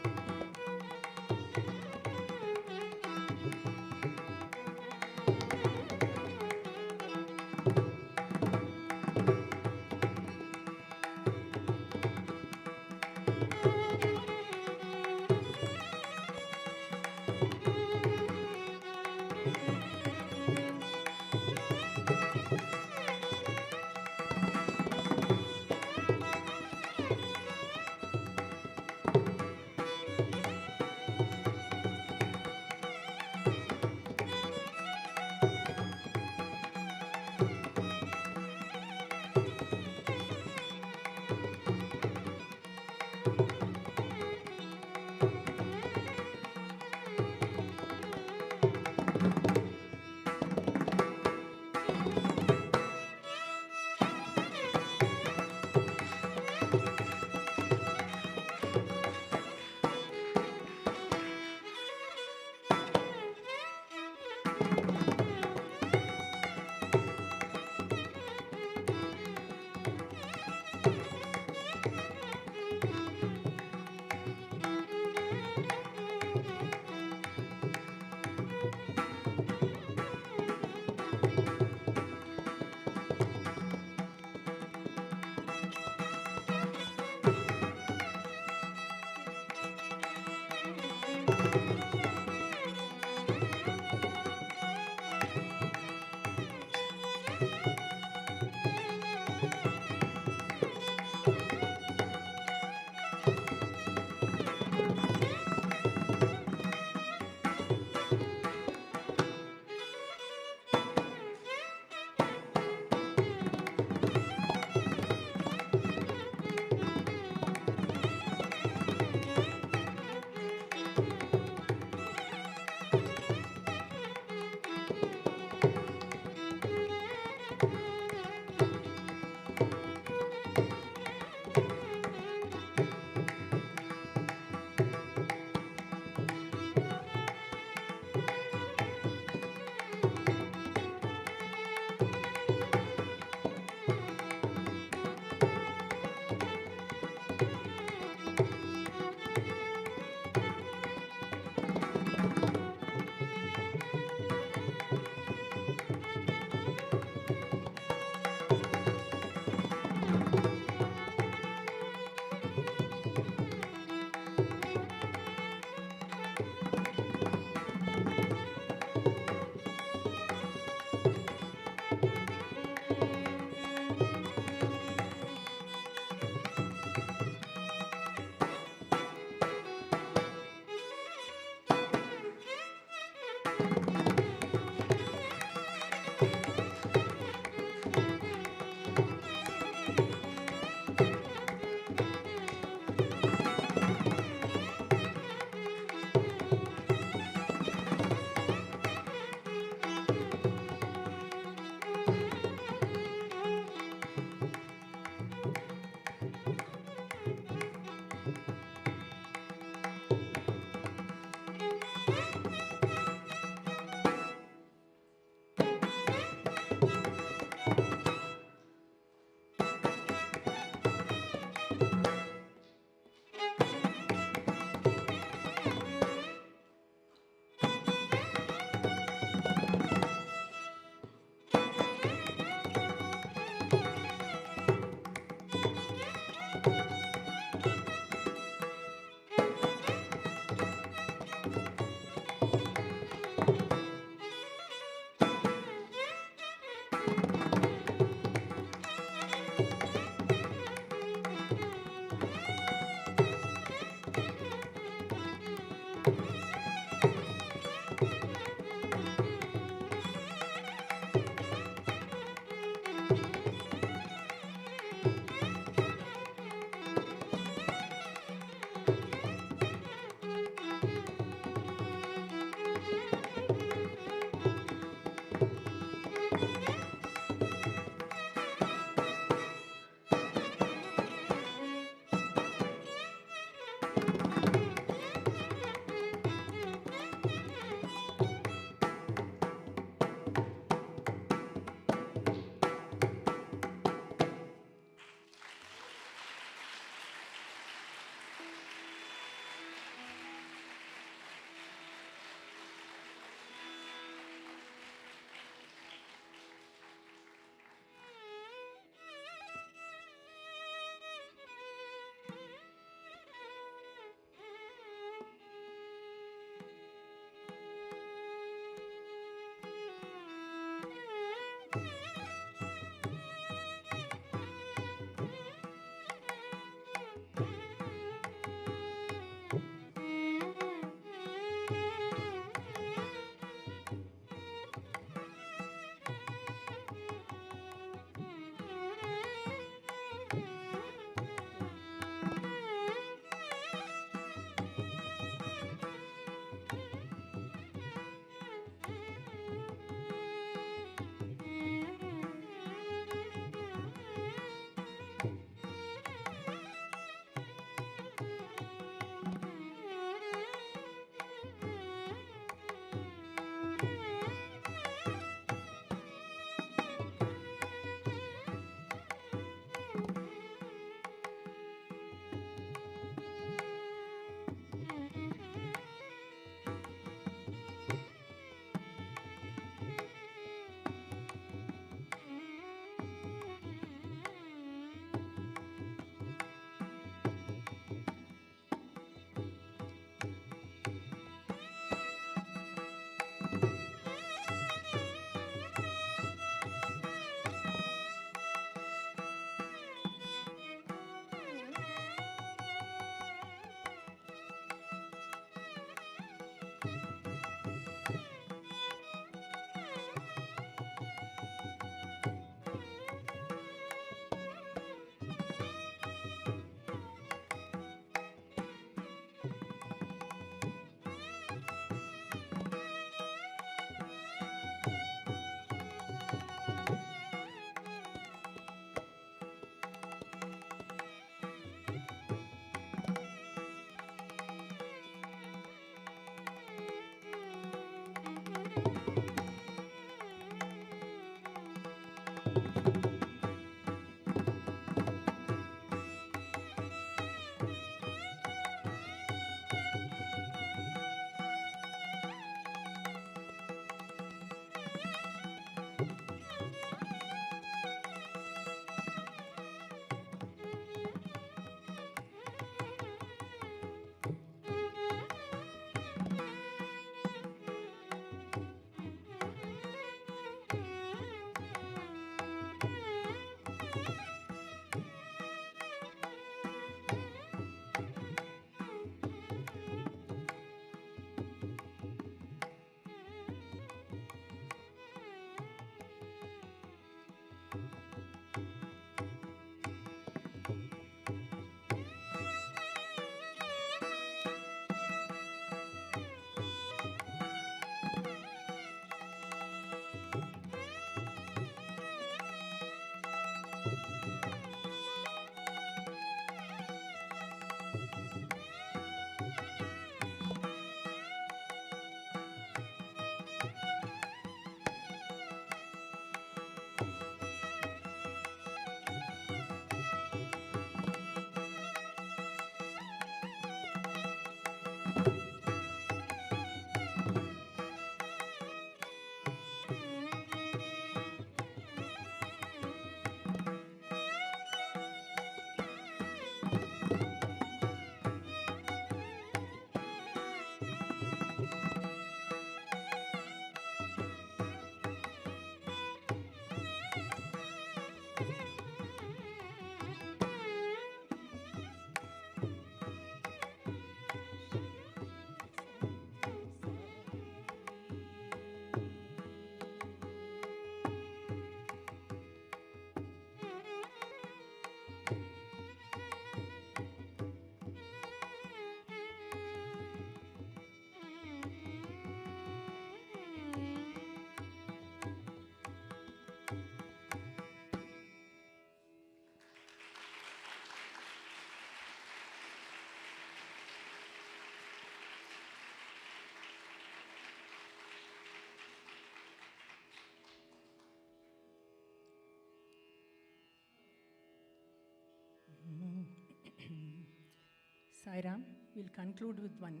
Speaker 12: Sairam, we'll conclude with one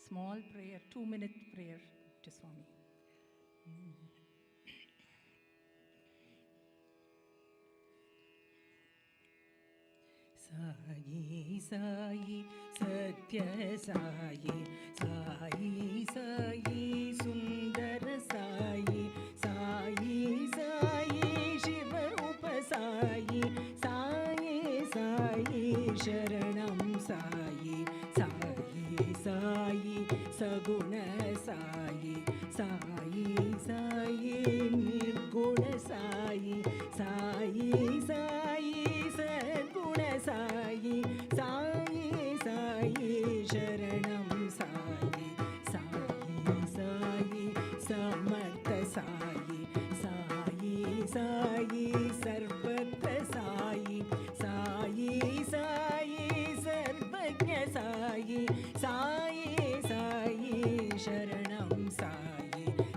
Speaker 12: small prayer, 2-minute prayer to Swami. Sai, Sai, Sathya Sai, Sai, Sai, Sundara Sai, Sai, Sai, Shiva Rupa Sai, Sai, Sai, Sharanam Sai, Sai, Sai, Saguna Sai, Sai, Sai, Nirguna Sai, Sai, Sai, Sadguna Sai, Sai, Sai, Sharanam Sai, Sai, Sai, Samartha Sai, Sai, Sai, Sarvatra Sai, Sai, Sai, Sarvajna Sai, Sai, Sai, Sharanam Sai,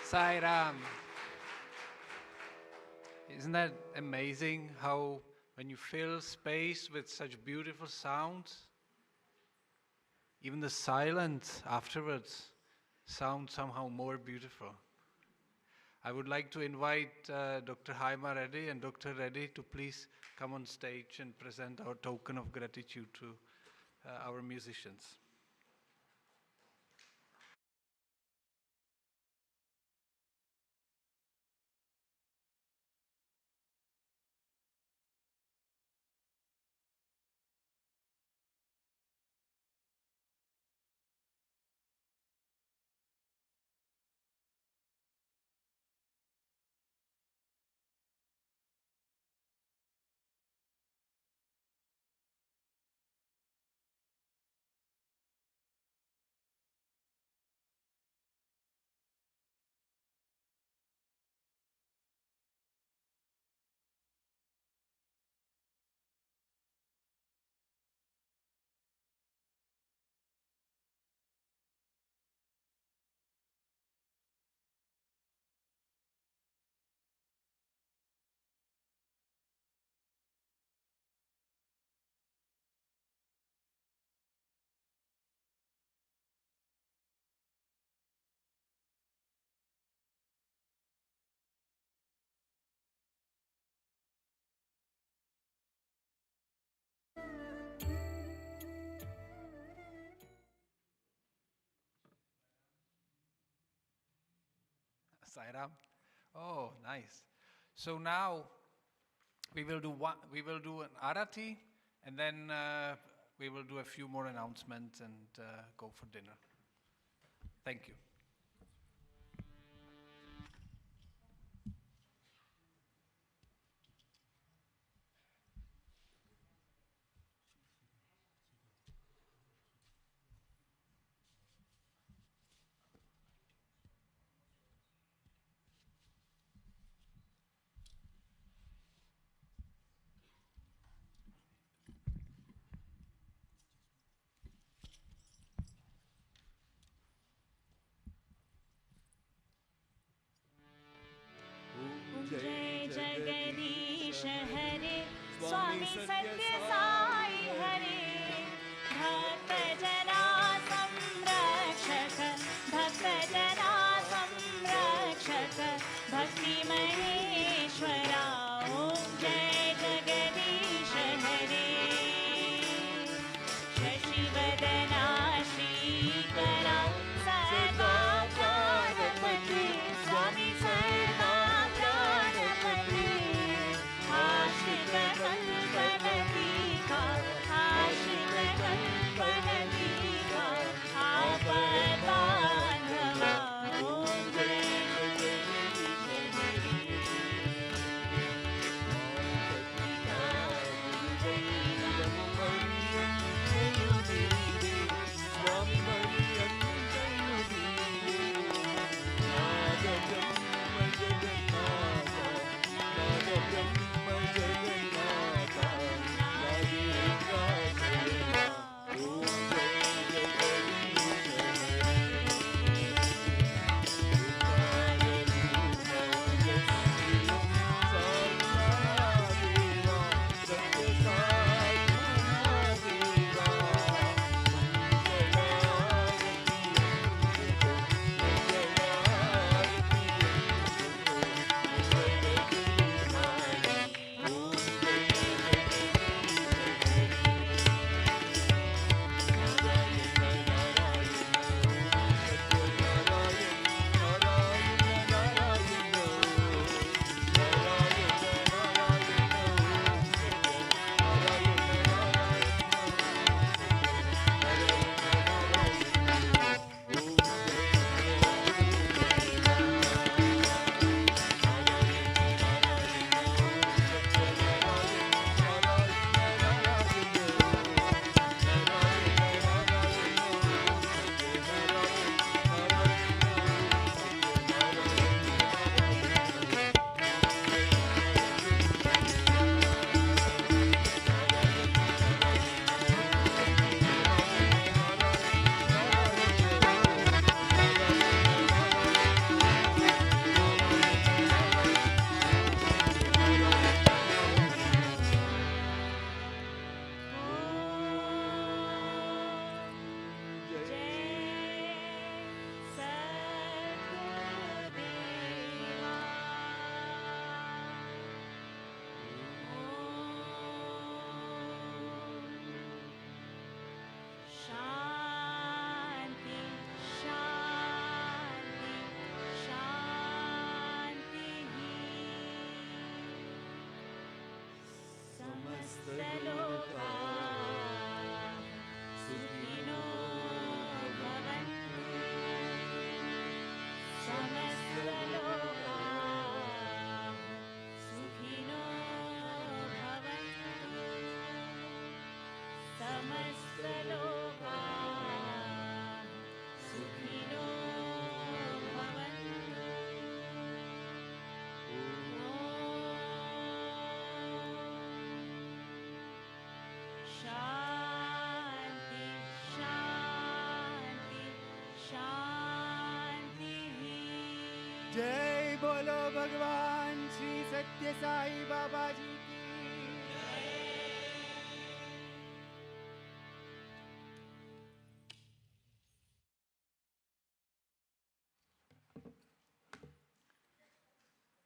Speaker 3: Sai Ram. Isn't that amazing how when you fill space with such beautiful sounds, even the silence afterwards sounds somehow more beautiful. I would like to invite Dr. Haima Reddy and Dr. Reddy to please come on stage and present our token of gratitude to our musicians. Sai Ram. Oh, nice. So now we will do an arati, and then we will do a few more announcements and go for dinner. Thank you.
Speaker 13: जय बोलो भगवान श्री सत्य साई बाबा जी की।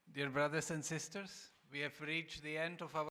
Speaker 3: Dear brothers and sisters, we have reached the end of our